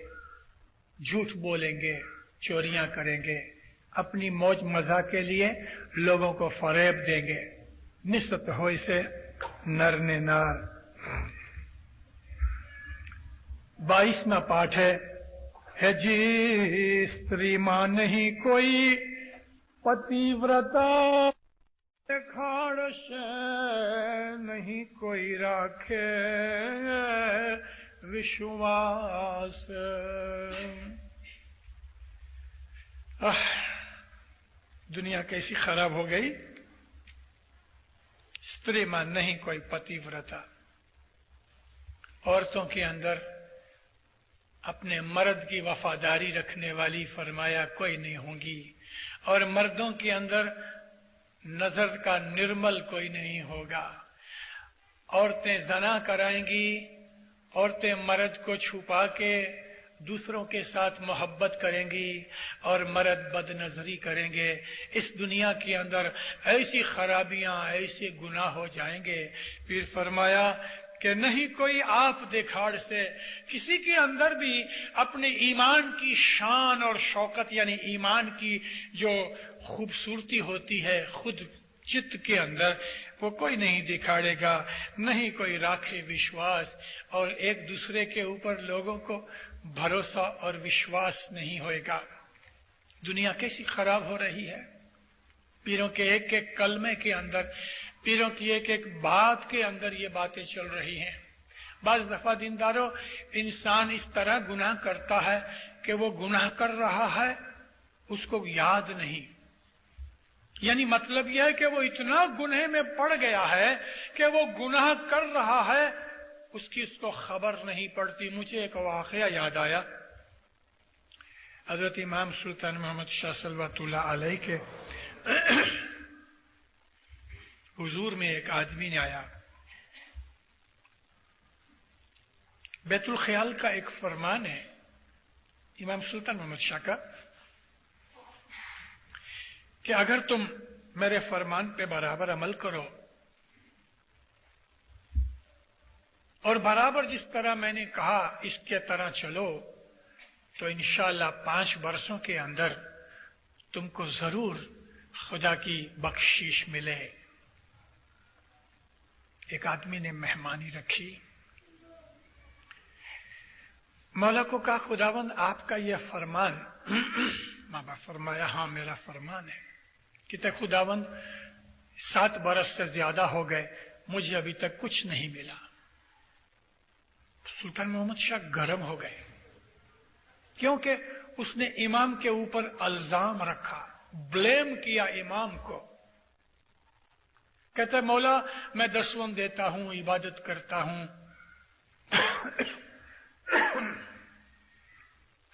झूठ बोलेंगे, चोरियां करेंगे, अपनी मौज मजा के लिए लोगों को फरेब देंगे। निसत होए से नर ने नार। 22वां पाठ है जी स्त्री मां नहीं कोई पतिव्रता, खाड़ से नहीं कोई राखे विश्वास। दुनिया कैसी खराब हो गई। स्त्री में नहीं कोई पतिव्रता, औरतों के अंदर अपने मर्द की वफादारी रखने वाली फरमाया कोई नहीं होंगी, और मर्दों के अंदर नजर का निर्मल कोई नहीं होगा। औरतें ज़ना कराएंगी, औरतें मर्द को छुपा के दूसरों के साथ मोहब्बत करेंगी और मर्द बदनजरी करेंगे। इस दुनिया के अंदर ऐसी खराबियां, ऐसे गुनाह हो जाएंगे। फिर फरमाया कि नहीं कोई आप दिखाड़ से किसी के अंदर भी अपने ईमान की शान और शौकत, यानी ईमान की जो खूबसूरती होती है खुद चित्त के अंदर, वो कोई नहीं दिखाड़ेगा। नहीं कोई राखे विश्वास, और एक दूसरे के ऊपर लोगों को भरोसा और विश्वास नहीं होएगा। दुनिया कैसी खराब हो रही है। पीरों के एक एक कलमे के अंदर, पीरों की एक एक बात के अंदर ये बातें चल रही हैं। बाज़ दफा दीनदारों, इंसान इस तरह गुनाह करता है कि वो गुनाह कर रहा है उसको याद नहीं, यानी मतलब यह है कि वो इतना गुनाह में पड़ गया है कि वो गुनाह कर रहा है, उसको खबर नहीं पड़ती। मुझे एक वाकया याद आया। हजरत इमाम सुल्तान मोहम्मद शाह सल्लल्लाहु अलैहि के हुजूर में एक आदमी ने आया। बैतुल ख्याल का एक फरमान है इमाम सुल्तान मोहम्मद शाह का कि अगर तुम मेरे फरमान पे बराबर अमल करो और बराबर जिस तरह मैंने कहा इसके तरह चलो, तो इंशाअल्लाह 5 वर्षों के अंदर तुमको जरूर खुदा की बख्शीश मिले। एक आदमी ने मेहमानी रखी, मौला को कहा खुदावंद आपका यह फरमान। बाबा फरमाया हाँ मेरा फरमान है। कहते खुदावंद 7 बरस से ज्यादा हो गए, मुझे अभी तक कुछ नहीं मिला। सुल्तान मोहम्मद शाह गर्म हो गए, क्योंकि उसने इमाम के ऊपर इल्जाम रखा, ब्लेम किया इमाम को। कहते मौला मैं 10 वक्त देता हूं, इबादत करता हूं,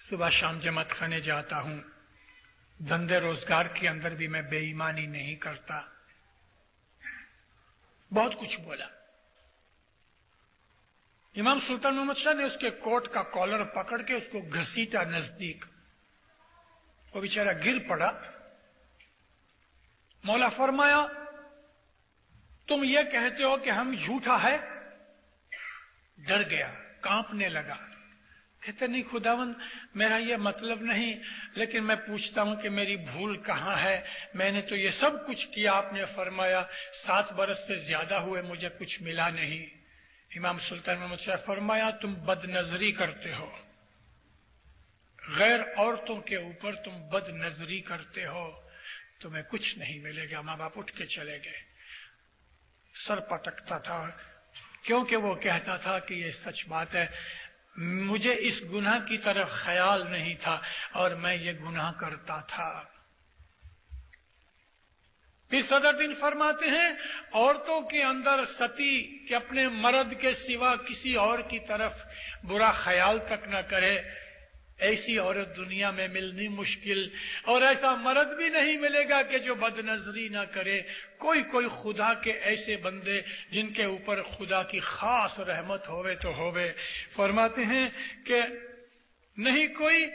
सुबह शाम जमात खाने जाता हूं, धंधे रोजगार के अंदर भी मैं बेईमानी नहीं करता। बहुत कुछ बोला। इमाम सुल्तान मोहम्मद शाह ने उसके कोट का कॉलर पकड़ के उसको घसीटा नजदीक। वो बेचारा गिर पड़ा। मौला फरमाया तुम ये कहते हो कि हम झूठा है। डर गया, कांपने लगा। कहते नहीं खुदावंद मेरा ये मतलब नहीं, लेकिन मैं पूछता हूं कि मेरी भूल कहां है। मैंने तो ये सब कुछ किया, आपने फरमाया 7 बरस से ज्यादा हुए मुझे कुछ मिला नहीं। इमाम सुल्तान मोहम्मद शाह फरमाया तुम बदनजरी करते हो, गैर औरतों के ऊपर तुम बदनजरी करते हो, तुम्हें कुछ नहीं मिलेगा। माँ बाप उठ के चले गए। सर पटकता था, क्योंकि वो कहता था कि ये सच बात है, मुझे इस गुनाह की तरफ ख्याल नहीं था और मैं ये गुनाह करता था। फिर सदरुद्दीन फरमाते हैं औरतों के अंदर सती कि अपने मर्द के सिवा किसी और की तरफ बुरा ख्याल तक न करे, ऐसी औरत दुनिया में मिलनी मुश्किल, और ऐसा मर्द भी नहीं मिलेगा कि जो बदनजरी ना करे। कोई कोई खुदा के ऐसे बंदे जिनके ऊपर खुदा की खास रहमत होवे तो होवे। फरमाते हैं कि नहीं कोई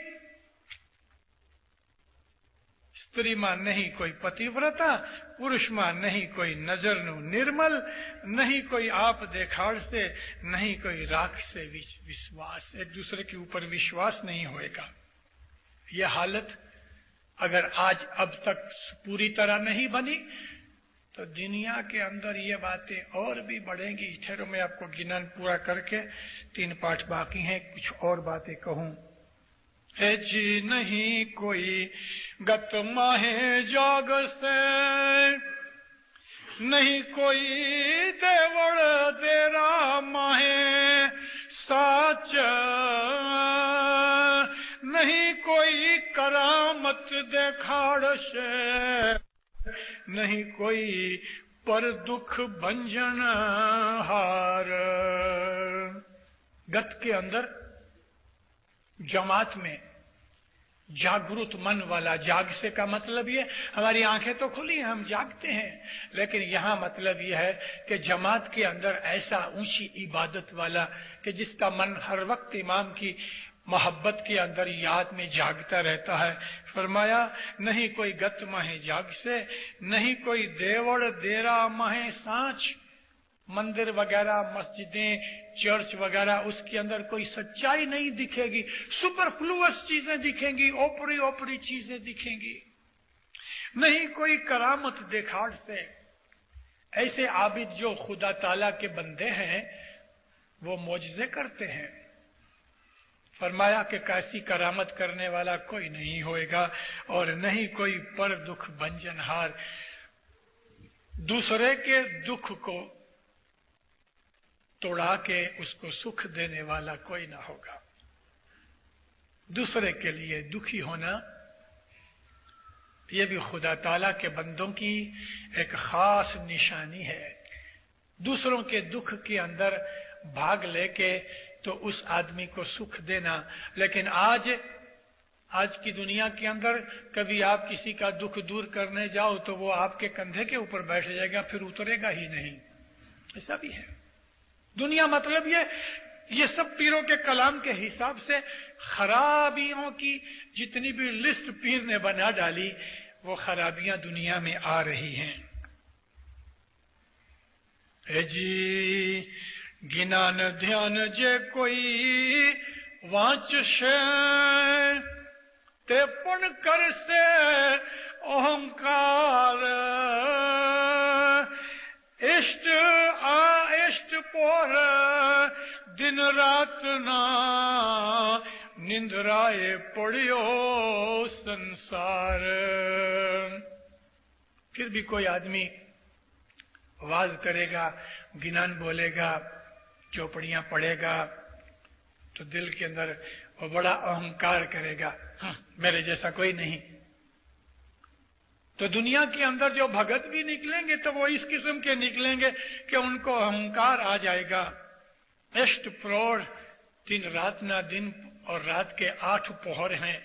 स्त्री मां नहीं कोई पतिव्रता, पुरुष मां नहीं कोई नजर नु निर्मल, नहीं कोई आप देखाड़ से, नहीं कोई राख से विश्वास। एक दूसरे के ऊपर विश्वास नहीं होएगा। यह हालत अगर आज अब तक पूरी तरह नहीं बनी तो दुनिया के अंदर ये बातें और भी बढ़ेंगी। ठहरो मैं आपको गिनन पूरा करके 3 पाठ बाकी हैं, कुछ और बातें कहूं। है जी नहीं कोई गत माहे जाग से, नहीं कोई देवड़ देरा माहे साच, नहीं कोई करामत देखाड़ से, नहीं कोई पर दुख भंजन हार। गत के अंदर जमात में जागृत मन वाला, जाग से का मतलब ये हमारी आंखें तो खुली हैं, हम जागते हैं, लेकिन यहाँ मतलब यह है कि जमात के अंदर ऐसा ऊंची इबादत वाला कि जिसका मन हर वक्त इमाम की मोहब्बत के अंदर याद में जागता रहता है। फरमाया नहीं कोई गत महे जाग से, नहीं कोई देवड़ देरा महे सांच। मंदिर वगैरह, मस्जिदें, चर्च वगैरह, उसके अंदर कोई सच्चाई नहीं दिखेगी, सुपरफ्लुअस चीजें दिखेंगी, ओपरी ओपरी चीजें दिखेंगी। नहीं कोई करामत दिखाड़ से। ऐसे आबिद जो खुदा ताला के बंदे हैं वो मौजज़े करते हैं। फरमाया कि कैसी करामत करने वाला कोई नहीं होएगा, और नहीं कोई पर दुख भंजनहार। दूसरे के दुख को तोड़ा के उसको सुख देने वाला कोई ना होगा। दूसरे के लिए दुखी होना ये भी खुदा ताला के बंदों की एक खास निशानी है। दूसरों के दुख के अंदर भाग लेके तो उस आदमी को सुख देना। लेकिन आज की दुनिया के अंदर कभी आप किसी का दुख दूर करने जाओ तो वो आपके कंधे के ऊपर बैठ जाएगा, फिर उतरेगा ही नहीं। ऐसा भी है दुनिया। मतलब ये सब पीरों के कलाम के हिसाब से खराबियों की जितनी भी लिस्ट पीर ने बना डाली, वो खराबियां दुनिया में आ रही हैं। जी गिनान ध्यान जे कोई वांच ते पुन कर से अहंकार। इष्ट इष्ट पोर दिन रात ना निंद्राए पड़ियो संसार। फिर भी कोई आदमी वाज करेगा, गिनान बोलेगा, चौपड़ियां पढ़ेगा, तो दिल के अंदर वो बड़ा अहंकार करेगा, मेरे जैसा कोई नहीं। तो दुनिया के अंदर जो भगत भी निकलेंगे तो वो इस किस्म के निकलेंगे कि उनको अहंकार आ जाएगा। इष्ट प्रौढ़ दिन रात ना, दिन और रात के 8 पहर हैं।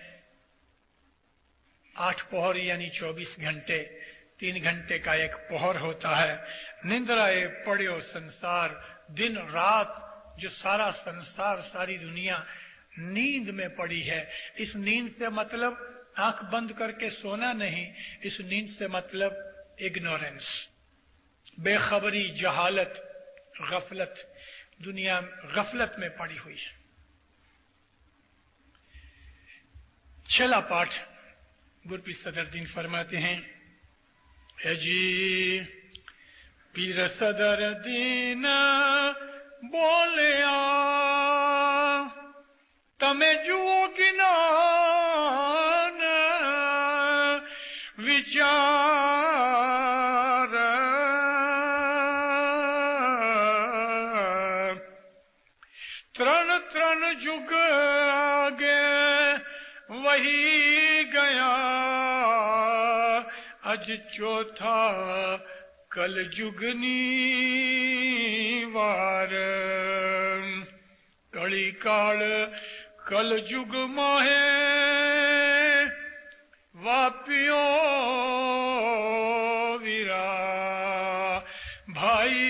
8 पहर यानी 24 घंटे, 3 घंटे का एक पहर होता है। निंद्राए पड़ियो संसार, दिन रात जो सारा संसार, सारी दुनिया नींद में पड़ी है। इस नींद से मतलब आंख बंद करके सोना नहीं, इस नींद से मतलब इग्नोरेंस, बेखबरी, जहालत, गफलत। दुनिया गफलत में पड़ी हुई है। छला पाठ गुरप्रीत सदरुद्दीन फरमाते हैं, है जी पीर सदरुद्दीन बोलिया तमे जुओ गिनान विचार। त्रण त्रण जुग आगे वही गया, अज चौथा कल जुगनी वार। कड़ी काल कल जुग माहे वापियो वीरा भाई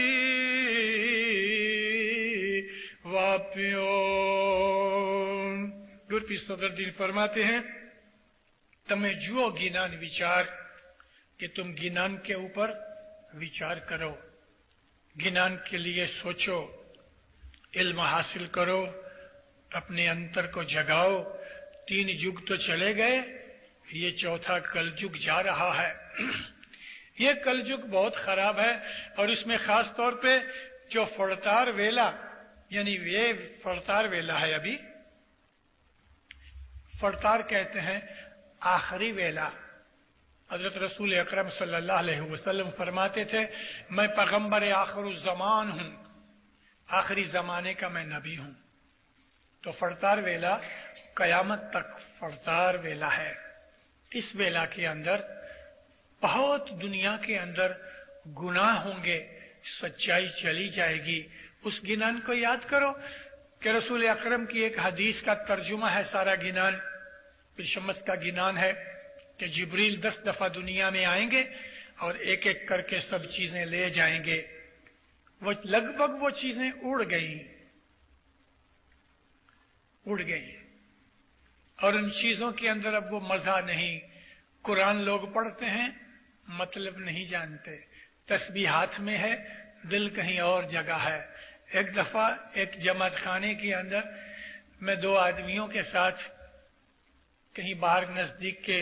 वापियो। गुरप्रीत सदरुद्दीन फरमाते हैं, तमें जुओ गिनान विचार, कि तुम गिनान के ऊपर विचार करो, गिनान के लिए सोचो, इल्म हासिल करो, अपने अंतर को जगाओ। 3 युग तो चले गए, ये चौथा कलयुग जा रहा है। ये कलयुग बहुत खराब है, और इसमें खास तौर पे जो फड़तार वेला, यानी ये फड़तार वेला है। अभी फड़तार कहते हैं आखिरी वेला। हजरत रसूल अकरम सल्लल्लाहु अलैहि वसल्लम फरमाते थे, मैं पैगंबर आखिरुज़्ज़मान हूँ, आखिरी जमाने का मैं नबी हूँ। तो फड़तार वेला कयामत तक फड़तार वेला है। इस वेला के अंदर बहुत दुनिया के अंदर गुनाह होंगे, सच्चाई चली जाएगी। उस गिनान को याद करो कि रसूल अकरम की एक हदीस का तर्जुमा है सारा गिनान। फिर शम्स का गिनान है कि जिब्रील 10 दफा दुनिया में आएंगे और एक एक करके सब चीजें ले जाएंगे। वो लगभग वो चीजें उड़ गई और उन चीजों के अंदर अब वो मजा नहीं। कुरान लोग पढ़ते हैं, मतलब नहीं जानते। तस्बीह हाथ में है, दिल कहीं और जगह है। एक दफा एक जमात खाने के अंदर मैं 2 आदमियों के साथ कहीं बाहर नजदीक के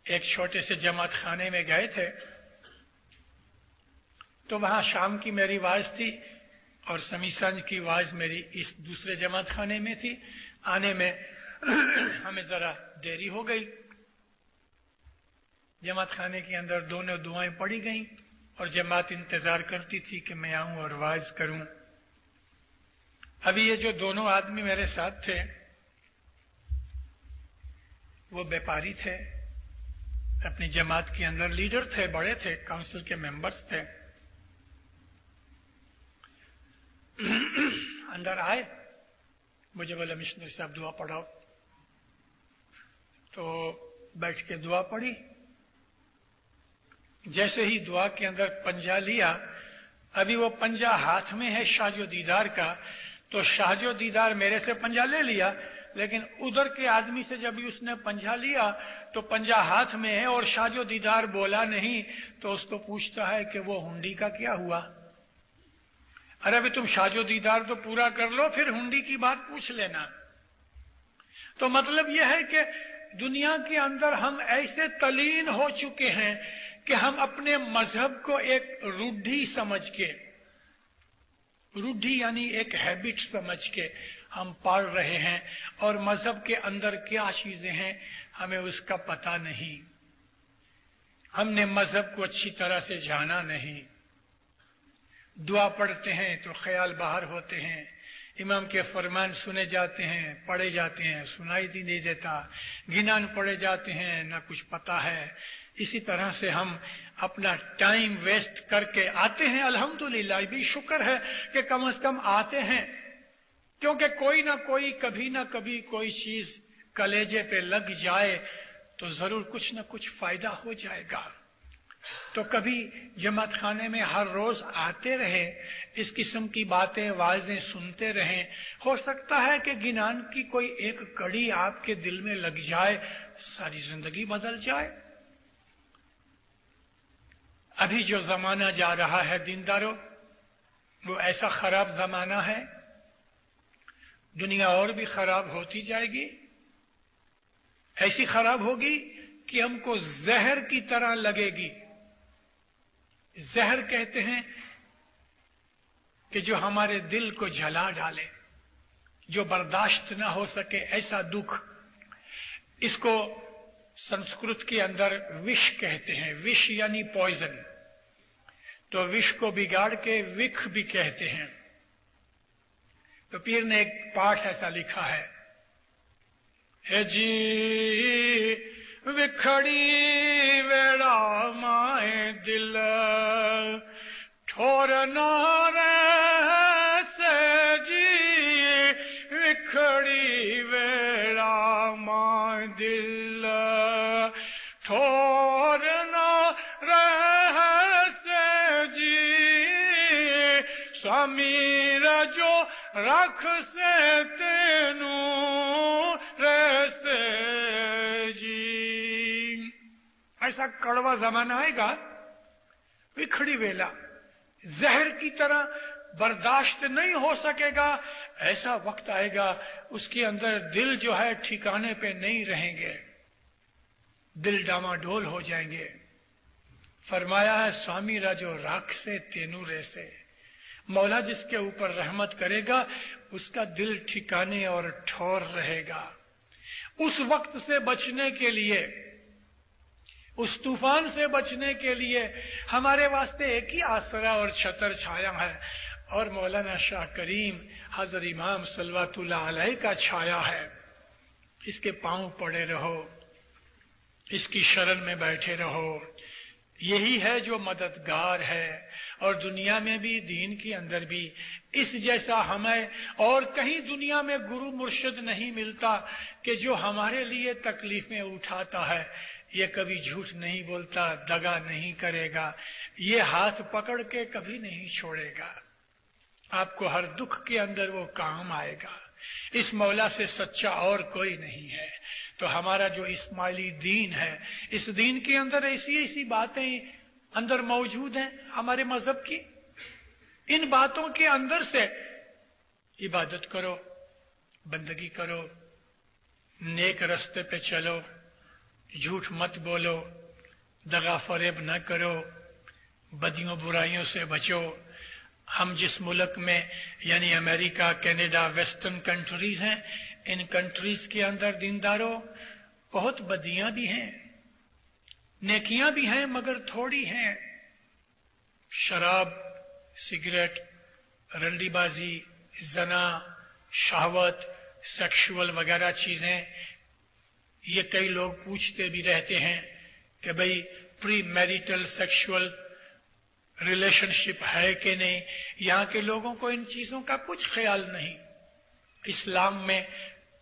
एक छोटे से जमात खाने में गए थे। तो वहां शाम की मेरी वाज थी और समीसांज की वाज मेरी इस दूसरे जमात खाने में थी। आने में हमें जरा देरी हो गई। जमात खाने के अंदर दोनों दुआएं पढ़ी गईं और जमात इंतजार करती थी कि मैं आऊं और वाज करूं। अभी ये जो दोनों आदमी मेरे साथ थे वो व्यापारी थे, अपनी जमात के अंदर लीडर थे, बड़े थे, काउंसिल के मेंबर्स थे। अंदर आए, मुझे बोला मिशनरी साहब दुआ पढ़ाओ। तो बैठ के दुआ पढ़ी। जैसे ही दुआ के अंदर पंजा लिया, अभी वो पंजा हाथ में है शाहजो दीदार का, तो शाहजो दीदार मेरे से पंजा ले लिया, लेकिन उधर के आदमी से जब भी उसने पंजा लिया तो पंजा हाथ में है और शाहजो दीदार बोला नहीं। तो उसको पूछता है कि वो हुंडी का क्या हुआ? अरे अभी तुम शाहजो दीदार तो पूरा कर लो, फिर हुंडी की बात पूछ लेना। तो मतलब यह है कि दुनिया के अंदर हम ऐसे तलीन हो चुके हैं कि हम अपने मजहब को एक रूढ़ी समझ के, रूढ़ी यानी एक हैबिट समझ के हम पढ़ रहे हैं और मजहब के अंदर क्या चीजें हैं हमें उसका पता नहीं। हमने मजहब को अच्छी तरह से जाना नहीं। दुआ पढ़ते हैं तो ख्याल बाहर होते हैं, इमाम के फरमान सुने जाते हैं, पढ़े जाते हैं, सुनाई नहीं देता, गिनान पढ़े जाते हैं, ना कुछ पता है। इसी तरह से हम अपना टाइम वेस्ट करके आते हैं। अल्हम्दुलिल्लाह, भी शुक्र है कि कम से कम आते हैं, क्योंकि कोई ना कोई कभी ना कभी कोई चीज कलेजे पे लग जाए तो जरूर कुछ ना कुछ फायदा हो जाएगा। तो कभी जमात खाने में हर रोज आते रहे, इस किस्म की बातें वाज़ें सुनते रहें। हो सकता है कि गिनान की कोई एक कड़ी आपके दिल में लग जाए, सारी जिंदगी बदल जाए। अभी जो जमाना जा रहा है दीनदारों, वो ऐसा खराब जमाना है, दुनिया और भी खराब होती जाएगी। ऐसी खराब होगी कि हमको जहर की तरह लगेगी। जहर कहते हैं कि जो हमारे दिल को जला डाले, जो बर्दाश्त ना हो सके ऐसा दुख। इसको संस्कृत के अंदर विष कहते हैं। विष यानी पॉइजन। तो विष को बिगाड़ के विख भी कहते हैं। तो पीर ने एक पाठ ऐसा लिखा है जी विखड़ी वेड़ा माए दिल ठोर नारे से जी विखड़ी वेड़ा माए दिल ठोर नारे से जी समीर जो रख से तेनू रसे जी। ऐसा कड़वा जमाना आएगा, विखड़ी वेला, जहर की तरह बर्दाश्त नहीं हो सकेगा। ऐसा वक्त आएगा उसके अंदर दिल जो है ठिकाने पे नहीं रहेंगे, दिल डामाडोल हो जाएंगे। फरमाया है स्वामी राजो राख से तेनू रसे। मौला जिसके ऊपर रहमत करेगा उसका दिल ठिकाने और ठौर रहेगा। उस वक्त से बचने के लिए, उस तूफान से बचने के लिए हमारे वास्ते एक ही आसरा और छतर छाया है, और मौलाना शाह करीम हजरत इमाम सल्लल्लाहु अलैहि का छाया है। इसके पांव पड़े रहो, इसकी शरण में बैठे रहो, یہی ہے جو مددگار ہے، اور دنیا میں بھی دین کے اندر بھی اس جیسا ہمیں اور کہیں دنیا میں گرو مرشد نہیں ملتا کہ جو ہمارے لیے تکلیفیں اٹھاتا ہے، یہ کبھی جھوٹ نہیں بولتا، دغا نہیں کرے گا، یہ ہاتھ پکڑ کے کبھی نہیں چھوڑے گا، آپ کو ہر دکھ کے اندر وہ کام آئے گا۔ اس مولا سے سچا اور کوئی نہیں ہے۔ تو ہمارا جو اسماعیلی دین ہے، اس دین کے اندر ایسی ایسی باتیں اندر موجود ہیں ہمارے مذہب کی، ان باتوں کے اندر سے عبادت کرو، بندگی کرو، نیک رستے پہ چلو، جھوٹ مت بولو، دغا فریب نہ کرو، بدیوں برائیوں سے بچو۔ ہم جس ملک میں یعنی امریکہ، کینیڈا، ویسٹرن کنٹریز ہیں، ان کنٹریز کے اندر دینداروں بہت بدیاں بھی ہیں، نیکیاں بھی ہیں مگر تھوڑی ہیں۔ شراب، سگریٹ، رنڈی بازی، زنا، شہوت، سیکشول وغیرہ چیزیں، یہ کئی لوگ پوچھتے بھی رہتے ہیں کہ بھئی پری میریٹل سیکشول ریلیشن شپ ہے کہ نہیں۔ یہاں کے لوگوں کو ان چیزوں کا کچھ خیال نہیں۔ اسلام میں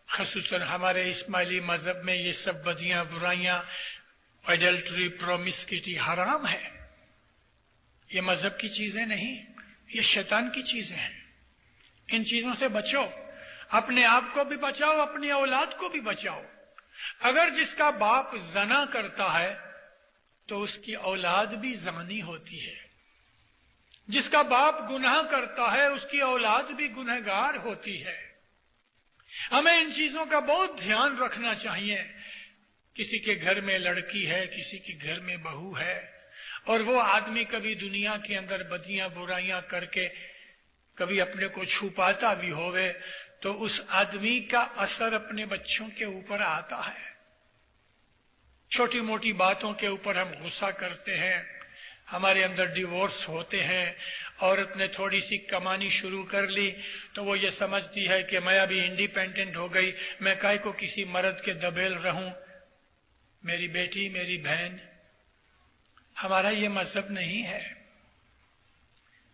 خصوصاً ہمارے اسماعیلی مذہب میں یہ سب بدیاں برائیاں، ایڈلٹری، پرومسکیوٹی حرام ہے۔ یہ مذہب کی چیزیں نہیں، یہ شیطان کی چیزیں ہیں۔ ان چیزوں سے بچو، اپنے آپ کو بھی بچاؤ، اپنی اولاد کو بھی بچاؤ۔ اگر جس کا باپ زنا کرتا ہے تو اس کی اولاد بھی زانی ہوتی ہے، جس کا باپ گناہ کرتا ہے اس کی اولاد بھی گنہگار ہوتی ہے۔ ہمیں ان چیزوں کا بہت دھیان رکھنا چاہیے۔ کسی کے گھر میں لڑکی ہے، کسی کے گھر میں بہو ہے، اور وہ آدمی کبھی دنیا کے اندر بدیاں برائیاں کر کے کبھی اپنے کو چھپاتا بھی ہوئے تو اس آدمی کا اثر اپنے بچوں کے اوپر آتا ہے۔ چھوٹی موٹی باتوں کے اوپر ہم غصہ کرتے ہیں، ہمارے اندر ڈیورس ہوتے ہیں۔ عورت نے تھوڑی سی کمانی شروع کر لی تو وہ یہ سمجھتی ہے کہ میں ابھی انڈیپینڈنٹ ہو گئی، میں کائے کو کسی مرد کے دبیل رہوں۔ میری بیٹی، میری بہن، ہمارا یہ مذہب نہیں ہے۔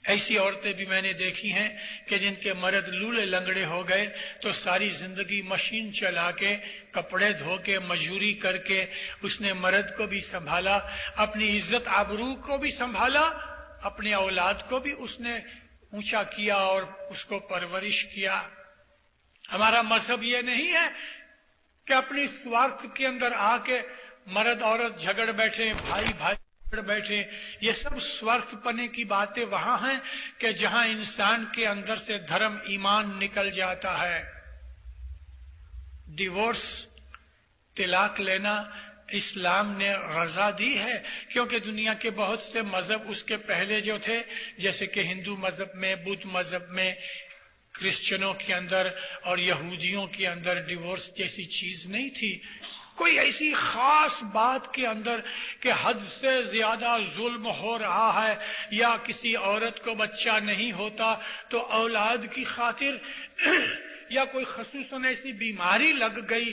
ایسی عورتیں بھی میں نے دیکھی ہیں کہ جن کے مرد لولے لنگڑے ہو گئے تو ساری زندگی مشین چلا کے، کپڑے دھو کے، مزدوری کر کے اس نے مرد کو بھی سنبھالا، اپنی عزت آبرو کو بھی سنبھالا، اپنی اولاد کو بھی اس نے اونچا کیا اور اس کو پرورش کیا۔ ہمارا مذہب یہ نہیں ہے کہ اپنی سوارتھ کے اندر آ کے مرد عورت جھگڑ بیٹھے، بھائی بھائی بیٹھے۔ یہ سب سوارتھ پنے کی باتیں وہاں ہیں کہ جہاں انسان کے اندر سے دھرم ایمان نکل جاتا ہے۔ ڈیورس، طلاق لینا اسلام نے رضا دی ہے، کیونکہ دنیا کے بہت سے مذہب اس کے پہلے جو تھے، جیسے کہ ہندو مذہب میں، بدھ مذہب میں، کرسچنوں کے اندر اور یہودیوں کے اندر ڈیورس جیسی چیز نہیں تھی۔ کوئی ایسی خاص بات کے اندر کہ حد سے زیادہ ظلم ہو رہا ہے یا کسی عورت کو بچہ نہیں ہوتا تو اولاد کی خاطر یا کوئی خصوصاً ایسی بیماری لگ گئی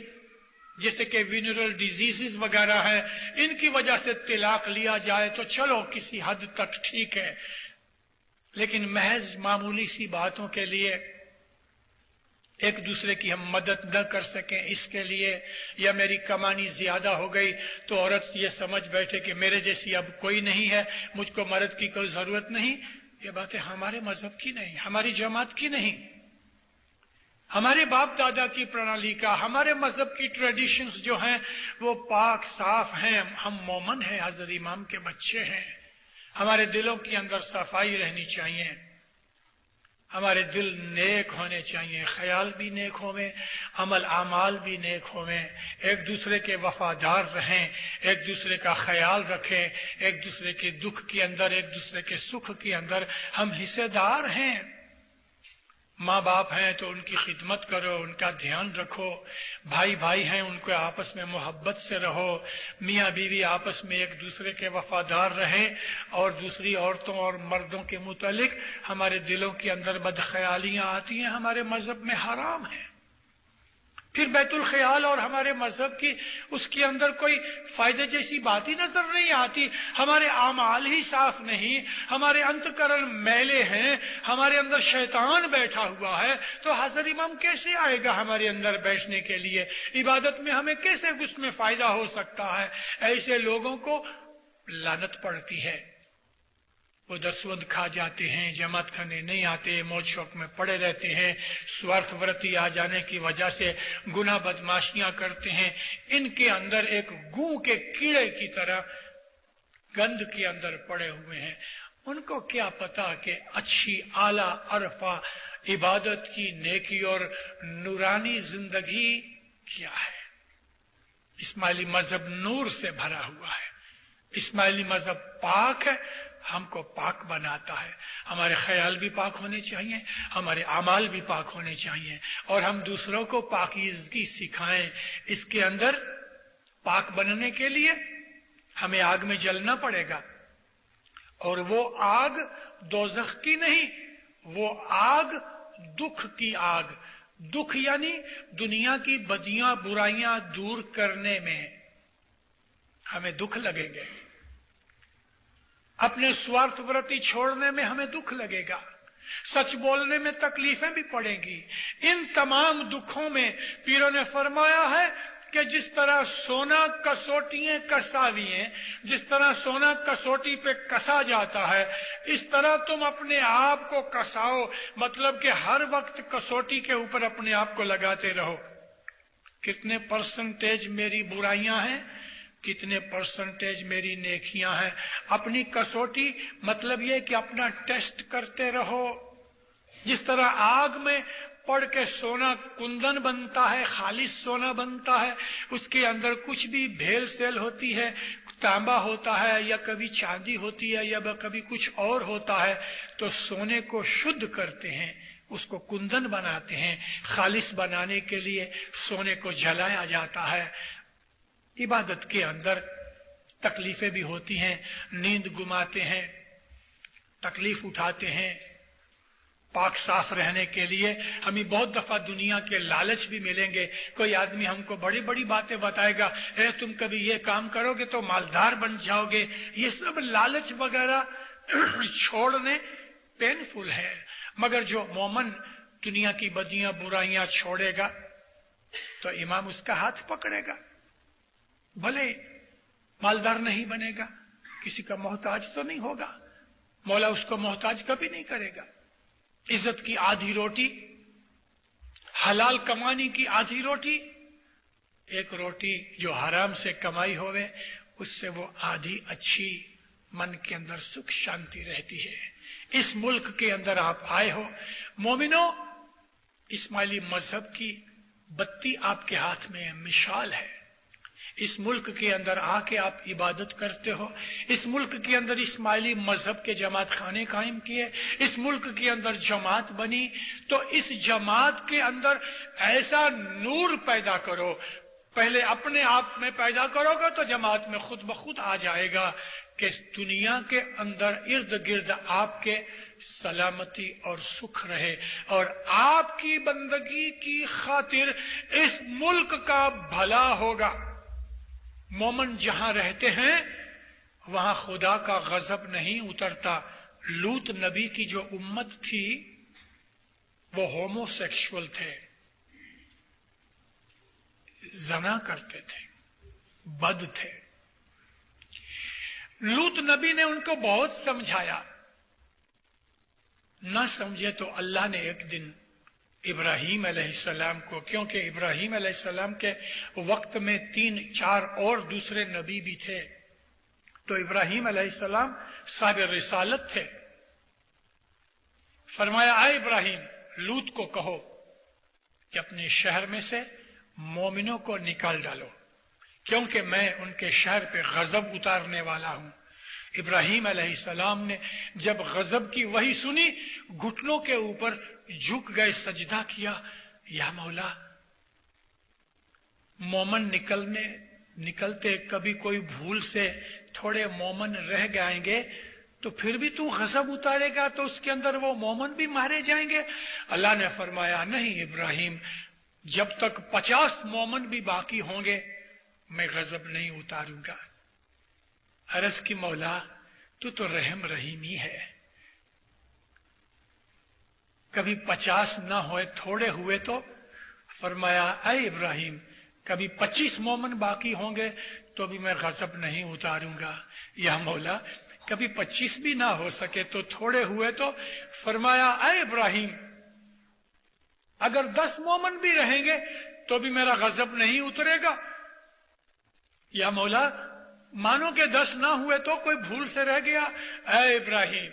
جیسے کہ وینرل ڈیزیز وغیرہ ہیں، ان کی وجہ سے طلاق لیا جائے تو چلو کسی حد تک ٹھیک ہے، لیکن محض معمولی سی باتوں کے لیے ایک دوسرے کی ہم مدد نہ کر سکیں اس کے لیے، یا میری کمانی زیادہ ہو گئی تو عورت یہ سمجھ بیٹھے کہ میرے جیسی اب کوئی نہیں ہے، مجھ کو مرد کی کوئی ضرورت نہیں، یہ باتیں ہمارے مذہب کی نہیں، ہماری جماعت کی نہیں، ہمارے باپ دادا کی پرنالی کا، ہمارے مذہب کی ٹریڈیشنز جو ہیں وہ پاک صاف ہیں۔ ہم مومن ہیں، حضرت امام کے بچے ہیں، ہمارے دلوں کے اندر صفائی رہنی چاہیے، ہمارے دل نیک ہونے چاہیے، خیال بھی نیک ہوئے، عمل اعمال بھی نیک ہوئے، ایک دوسرے کے وفادار رہیں، ایک دوسرے کا خیال رکھیں، ایک دوسرے کے دکھ کے اندر، ایک دوسرے کے سکھ کے اندر ہم حصے دار ہیں۔ ماں باپ ہیں تو ان کی خدمت کرو، ان کا دھیان رکھو، بھائی بھائی ہیں ان کو آپس میں محبت سے رہو، میاں بیوی آپس میں ایک دوسرے کے وفادار رہیں، اور دوسری عورتوں اور مردوں کے متعلق ہمارے دلوں کے اندر بدخیالیاں آتی ہیں، ہمارے مذہب میں حرام ہیں۔ پھر بیت الخیال اور ہمارے مذہب کی اس کے اندر کوئی فائدے جیسی بات ہی نظر نہیں آتی. ہمارے اعمال ہی صاف نہیں, ہمارے انتکرن میلے ہیں, ہمارے اندر شیطان بیٹھا ہوا ہے, تو حضرت امام کیسے آئے گا ہمارے اندر بیٹھنے کے لیے؟ عبادت میں ہمیں کیسے اس میں فائدہ ہو سکتا ہے؟ ایسے لوگوں کو لعنت پڑتی ہے. وہ دسوند کھا جاتے ہیں, جماعت کھانے نہیں آتے, موج شوق میں پڑے رہتے ہیں, سوارتھ ورتی آ جانے کی وجہ سے گناہ بدماشیاں کرتے ہیں. ان کے اندر ایک گوں کے کیڑے کی طرح گند کے اندر پڑے ہوئے ہیں. ان کو کیا پتا کہ اچھی اعلیٰ عرفہ عبادت کی نیکی اور نورانی زندگی کیا ہے. اسماعیلی مذہب نور سے بھرا ہوا ہے. اسماعیلی مذہب پاک ہے, ہم کو پاک بناتا ہے. ہمارے خیال بھی پاک ہونے چاہیے, ہمارے اعمال بھی پاک ہونے چاہیے, اور ہم دوسروں کو پاکیزگی سکھائیں. اس کے اندر پاک بننے کے لیے ہمیں آگ میں جلنا پڑے گا, اور وہ آگ دوزخ کی نہیں, وہ آگ دکھ کی آگ. دکھ یعنی دنیا کی بدیاں برائیاں دور کرنے میں ہمیں دکھ لگیں گے, اپنے سوارتھ ورتی چھوڑنے میں ہمیں دکھ لگے گا, سچ بولنے میں تکلیفیں بھی پڑیں گی. ان تمام دکھوں میں پیروں نے فرمایا ہے کہ جس طرح سونا کسوٹیاں کساوی ہیں, جس طرح سونا کسوٹی پہ کسا جاتا ہے, اس طرح تم اپنے آپ کو کساؤ. مطلب کہ ہر وقت کسوٹی کے اوپر اپنے آپ کو لگاتے رہو. کتنے پرسنٹیج میری برائیاں ہیں, کتنے پرسنٹیج میری نیکیاں ہیں. اپنی کسوٹی مطلب یہ کہ اپنا ٹیسٹ کرتے رہو. جس طرح آگ میں پڑ کے سونا کندن بنتا ہے, خالص سونا بنتا ہے, اس کے اندر کچھ بھی بھیل سیل ہوتی ہے, تانبا ہوتا ہے یا کبھی چاندی ہوتی ہے یا کبھی کچھ اور ہوتا ہے, تو سونے کو شدھ کرتے ہیں, اس کو کندن بناتے ہیں. خالص بنانے کے لیے سونے کو جلایا جاتا ہے. عبادت کے اندر تکلیفیں بھی ہوتی ہیں, نیند گماتے ہیں, تکلیف اٹھاتے ہیں. پاک صاف رہنے کے لیے ہمیں بہت دفعہ دنیا کے لالچ بھی ملیں گے. کوئی آدمی ہم کو بڑی بڑی باتیں بتائے گا, تم کبھی یہ کام کرو گے تو مالدار بن جاؤ گے. یہ سب لالچ وغیرہ چھوڑنے پینفل ہے, مگر جو مومن دنیا کی بدیاں برائیاں چھوڑے گا تو امام اس کا ہاتھ پکڑے گا. بھلے مالدار نہیں بنے گا, کسی کا محتاج تو نہیں ہوگا, مولا اس کو محتاج کبھی نہیں کرے گا. عزت کی آدھی روٹی, حلال کمانے کی آدھی روٹی, ایک روٹی جو حرام سے کمائی ہوئے اس سے وہ آدھی اچھی, من کے اندر سکھ شانتی رہتی ہے. اس ملک کے اندر آپ آئے ہو مومنو, اسماعیلی مذہب کی بتی آپ کے ہاتھ میں مشال ہے. اس ملک کے اندر آ کے آپ عبادت کرتے ہو, اس ملک کے اندر اسماعیلی مذہب کے جماعت خانے قائم کیے, اس ملک کے اندر جماعت بنی, تو اس جماعت کے اندر ایسا نور پیدا کرو. پہلے اپنے آپ میں پیدا کرو گے تو جماعت میں خود بخود آ جائے گا کہ دنیا کے اندر ارد گرد آپ کے سلامتی اور سکھ رہے, اور آپ کی بندگی کی خاطر اس ملک کا بھلا ہوگا. مومن جہاں رہتے ہیں وہاں خدا کا غضب نہیں اترتا. لوط نبی کی جو امت تھی وہ ہومو سیکشول تھے, زنا کرتے تھے, بد تھے. لوط نبی نے ان کو بہت سمجھایا, نہ سمجھے تو اللہ نے ایک دن ابراہیم علیہ السلام کو, کیونکہ ابراہیم علیہ السلام کے وقت میں 3-4 اور دوسرے نبی بھی تھے, تو ابراہیم علیہ السلام صاحب رسالت تھے. فرمایا اے ابراہیم, لوط کو کہو کہ اپنے شہر میں سے مومنوں کو نکال ڈالو, کیونکہ میں ان کے شہر پہ غضب اتارنے والا ہوں. ابراہیم علیہ السلام نے جب غضب کی وحی سنی, گھٹنوں کے اوپر جھک گئے, سجدہ کیا, یا مولا مومن نکلتے کبھی کوئی بھول سے تھوڑے مومن رہ جائیں گے تو پھر بھی تو غضب اتارے گا تو اس کے اندر وہ مومن بھی مارے جائیں گے. اللہ نے فرمایا نہیں ابراہیم, जब तक 50 मोमन भी बाकी होंगे मैं गजब नहीं उतारूंगा। अर्ज की मौला तू तो रहम रहीमी है, कभी 50 ना होए थोड़े हुए तो फरमाया ऐ इब्राहिम कभी 25 मोमन बाकी होंगे तो भी मैं गजब नहीं उतारूंगा। या मौला कभी 25 भी ना हो सके तो थोड़े हुए तो फरमाया ऐ इब्राहिम अगर 10 मोमन भी रहेंगे तो भी मेरा गजब नहीं उतरेगा। या मौला मानो के 10 ना हुए तो कोई भूल से रह गया, ऐ इब्राहिम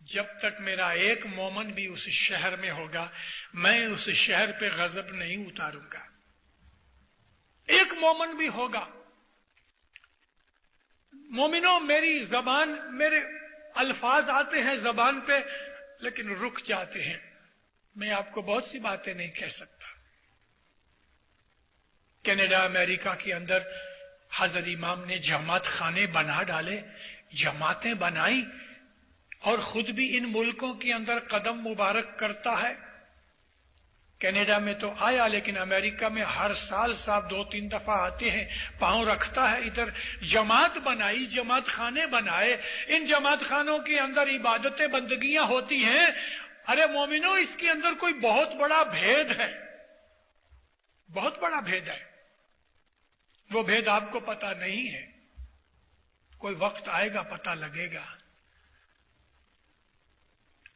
जब तक मेरा एक मोमन भी उस शहर में होगा मैं उस शहर पे गजब नहीं उतारूंगा। एक मोमन भी होगा। मोमिनो मेरी जबान, मेरे अल्फाज आते हैं जबान पे लेकिन रुक जाते हैं, मैं आपको बहुत सी बातें नहीं कह सकता। कनाडा अमेरिका के अंदर हजरत इमाम ने जमात खाने बना डाले, जमातें बनाई और खुद भी इन मुल्कों के अंदर कदम मुबारक करता है। कनाडा में तो आया लेकिन अमेरिका में हर साल साहब 2-3 दफा आते हैं, पांव रखता है इधर। जमात बनाई, जमात खाने बनाए, इन जमात खानों के अंदर इबादतें बंदगियां होती हैं। अरे मोमिनो इसके अंदर कोई बहुत बड़ा भेद है, बहुत बड़ा भेद है। वो भेद आपको पता नहीं है, कोई वक्त आएगा पता लगेगा।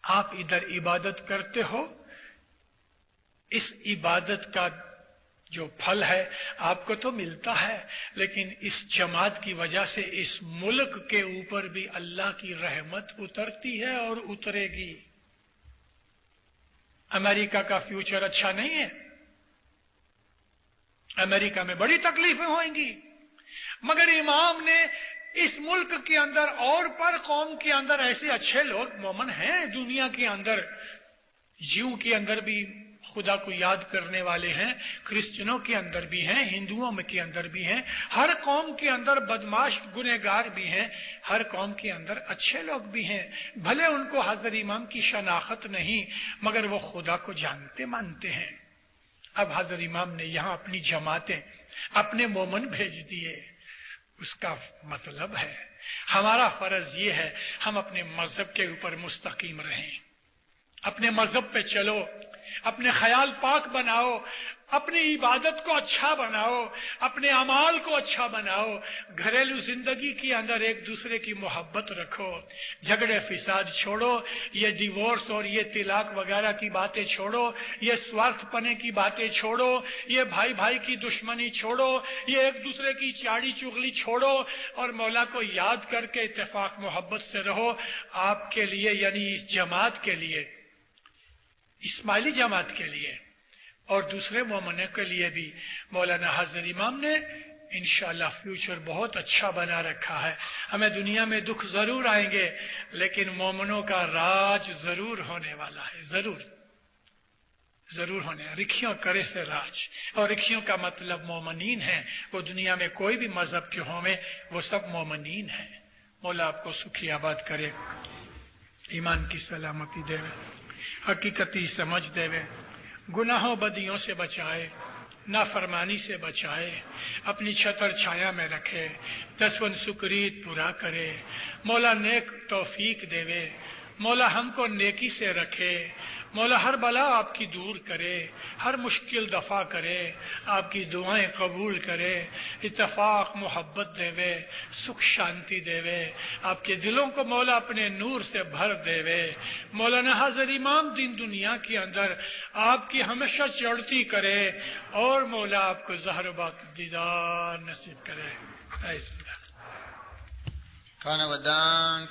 आप इधर इबादत करते हो, इस इबादत का जो फल है आपको तो मिलता है, लेकिन इस जमात की वजह से इस मुल्क के ऊपर भी अल्लाह की रहमत उतरती है और उतरेगी। अमेरिका का फ्यूचर अच्छा नहीं है, अमेरिका में बड़ी तकलीफें होंगी, मगर इमाम ने इस मुल्क के अंदर और पर कौम के अंदर ऐसे अच्छे लोग मोमन हैं दुनिया के अंदर। जीव के अंदर भी खुदा को याद करने वाले हैं, क्रिश्चियनों के अंदर भी हैं, हिंदुओं में के अंदर भी हैं, हर कौम के अंदर बदमाश गुनहगार भी हैं, हर कौम के अंदर अच्छे लोग भी हैं। भले उनको हजरत इमाम की शनाख्त नहीं मगर वो खुदा को जानते मानते हैं। अब हजरत इमाम ने यहाँ अपनी जमातें, अपने मोमन भेज दिए। उसका मतलब है हमारा फर्ज ये है हम अपने मजहब के ऊपर मुस्तकीम रहें, अपने मजहब पे चलो, अपने ख्याल पाक बनाओ, अपनी इबादत को अच्छा बनाओ, अपने अमाल को अच्छा बनाओ, घरेलू जिंदगी के अंदर एक दूसरे की मोहब्बत रखो, झगड़े फिसाद छोड़ो, ये डिवोर्स और ये तिलाक वगैरह की बातें छोड़ो, ये स्वार्थपने की बातें छोड़ो, ये भाई भाई की दुश्मनी छोड़ो, ये एक दूसरे की चाड़ी चुगली छोड़ो और मौला को याद करके इत्तेफाक मोहब्बत से रहो। आपके लिए यानी इस जमात के लिए, इस्माइली जमात के लिए और दूसरे मोमिनों के लिए भी मौलाना हजरत इमाम ने इंशाअल्लाह फ्यूचर बहुत अच्छा बना रखा है। हमें दुनिया में दुख जरूर आएंगे लेकिन मोमिनों का राज जरूर होने वाला है, जरूर जरूर होने। रिखियों करे से राज, और रिखियों का मतलब मोमिनीन है। वो दुनिया में कोई भी मजहब के हों वो सब मोमिनीन है। मौला आपको सुखी आबाद करे, ईमान की सलामती देवे, हकीकती समझ देवे, गुनाहों बदियों से बचाए, नाफरमानी से बचाए, अपनी छतर छाया में रखे, दसवन सुकरीत पूरा करे। मौला नेक तौफीक देवे, मौला हमको नेकी से रखे, मौला हर बला आपकी दूर करे, हर मुश्किल दफा करे, आपकी दुआएं कबूल करे, इत्तेफाक मोहब्बत देवे, सुख शांति देवे, आपके दिलों को मौला अपने नूर से भर देवे। मौलाना हजरत इमाम दिन दुनिया के अंदर आपकी हमेशा चढ़ती करे और मौला आपको ज़हरबाक दीदार नसीब करे। खाना बदान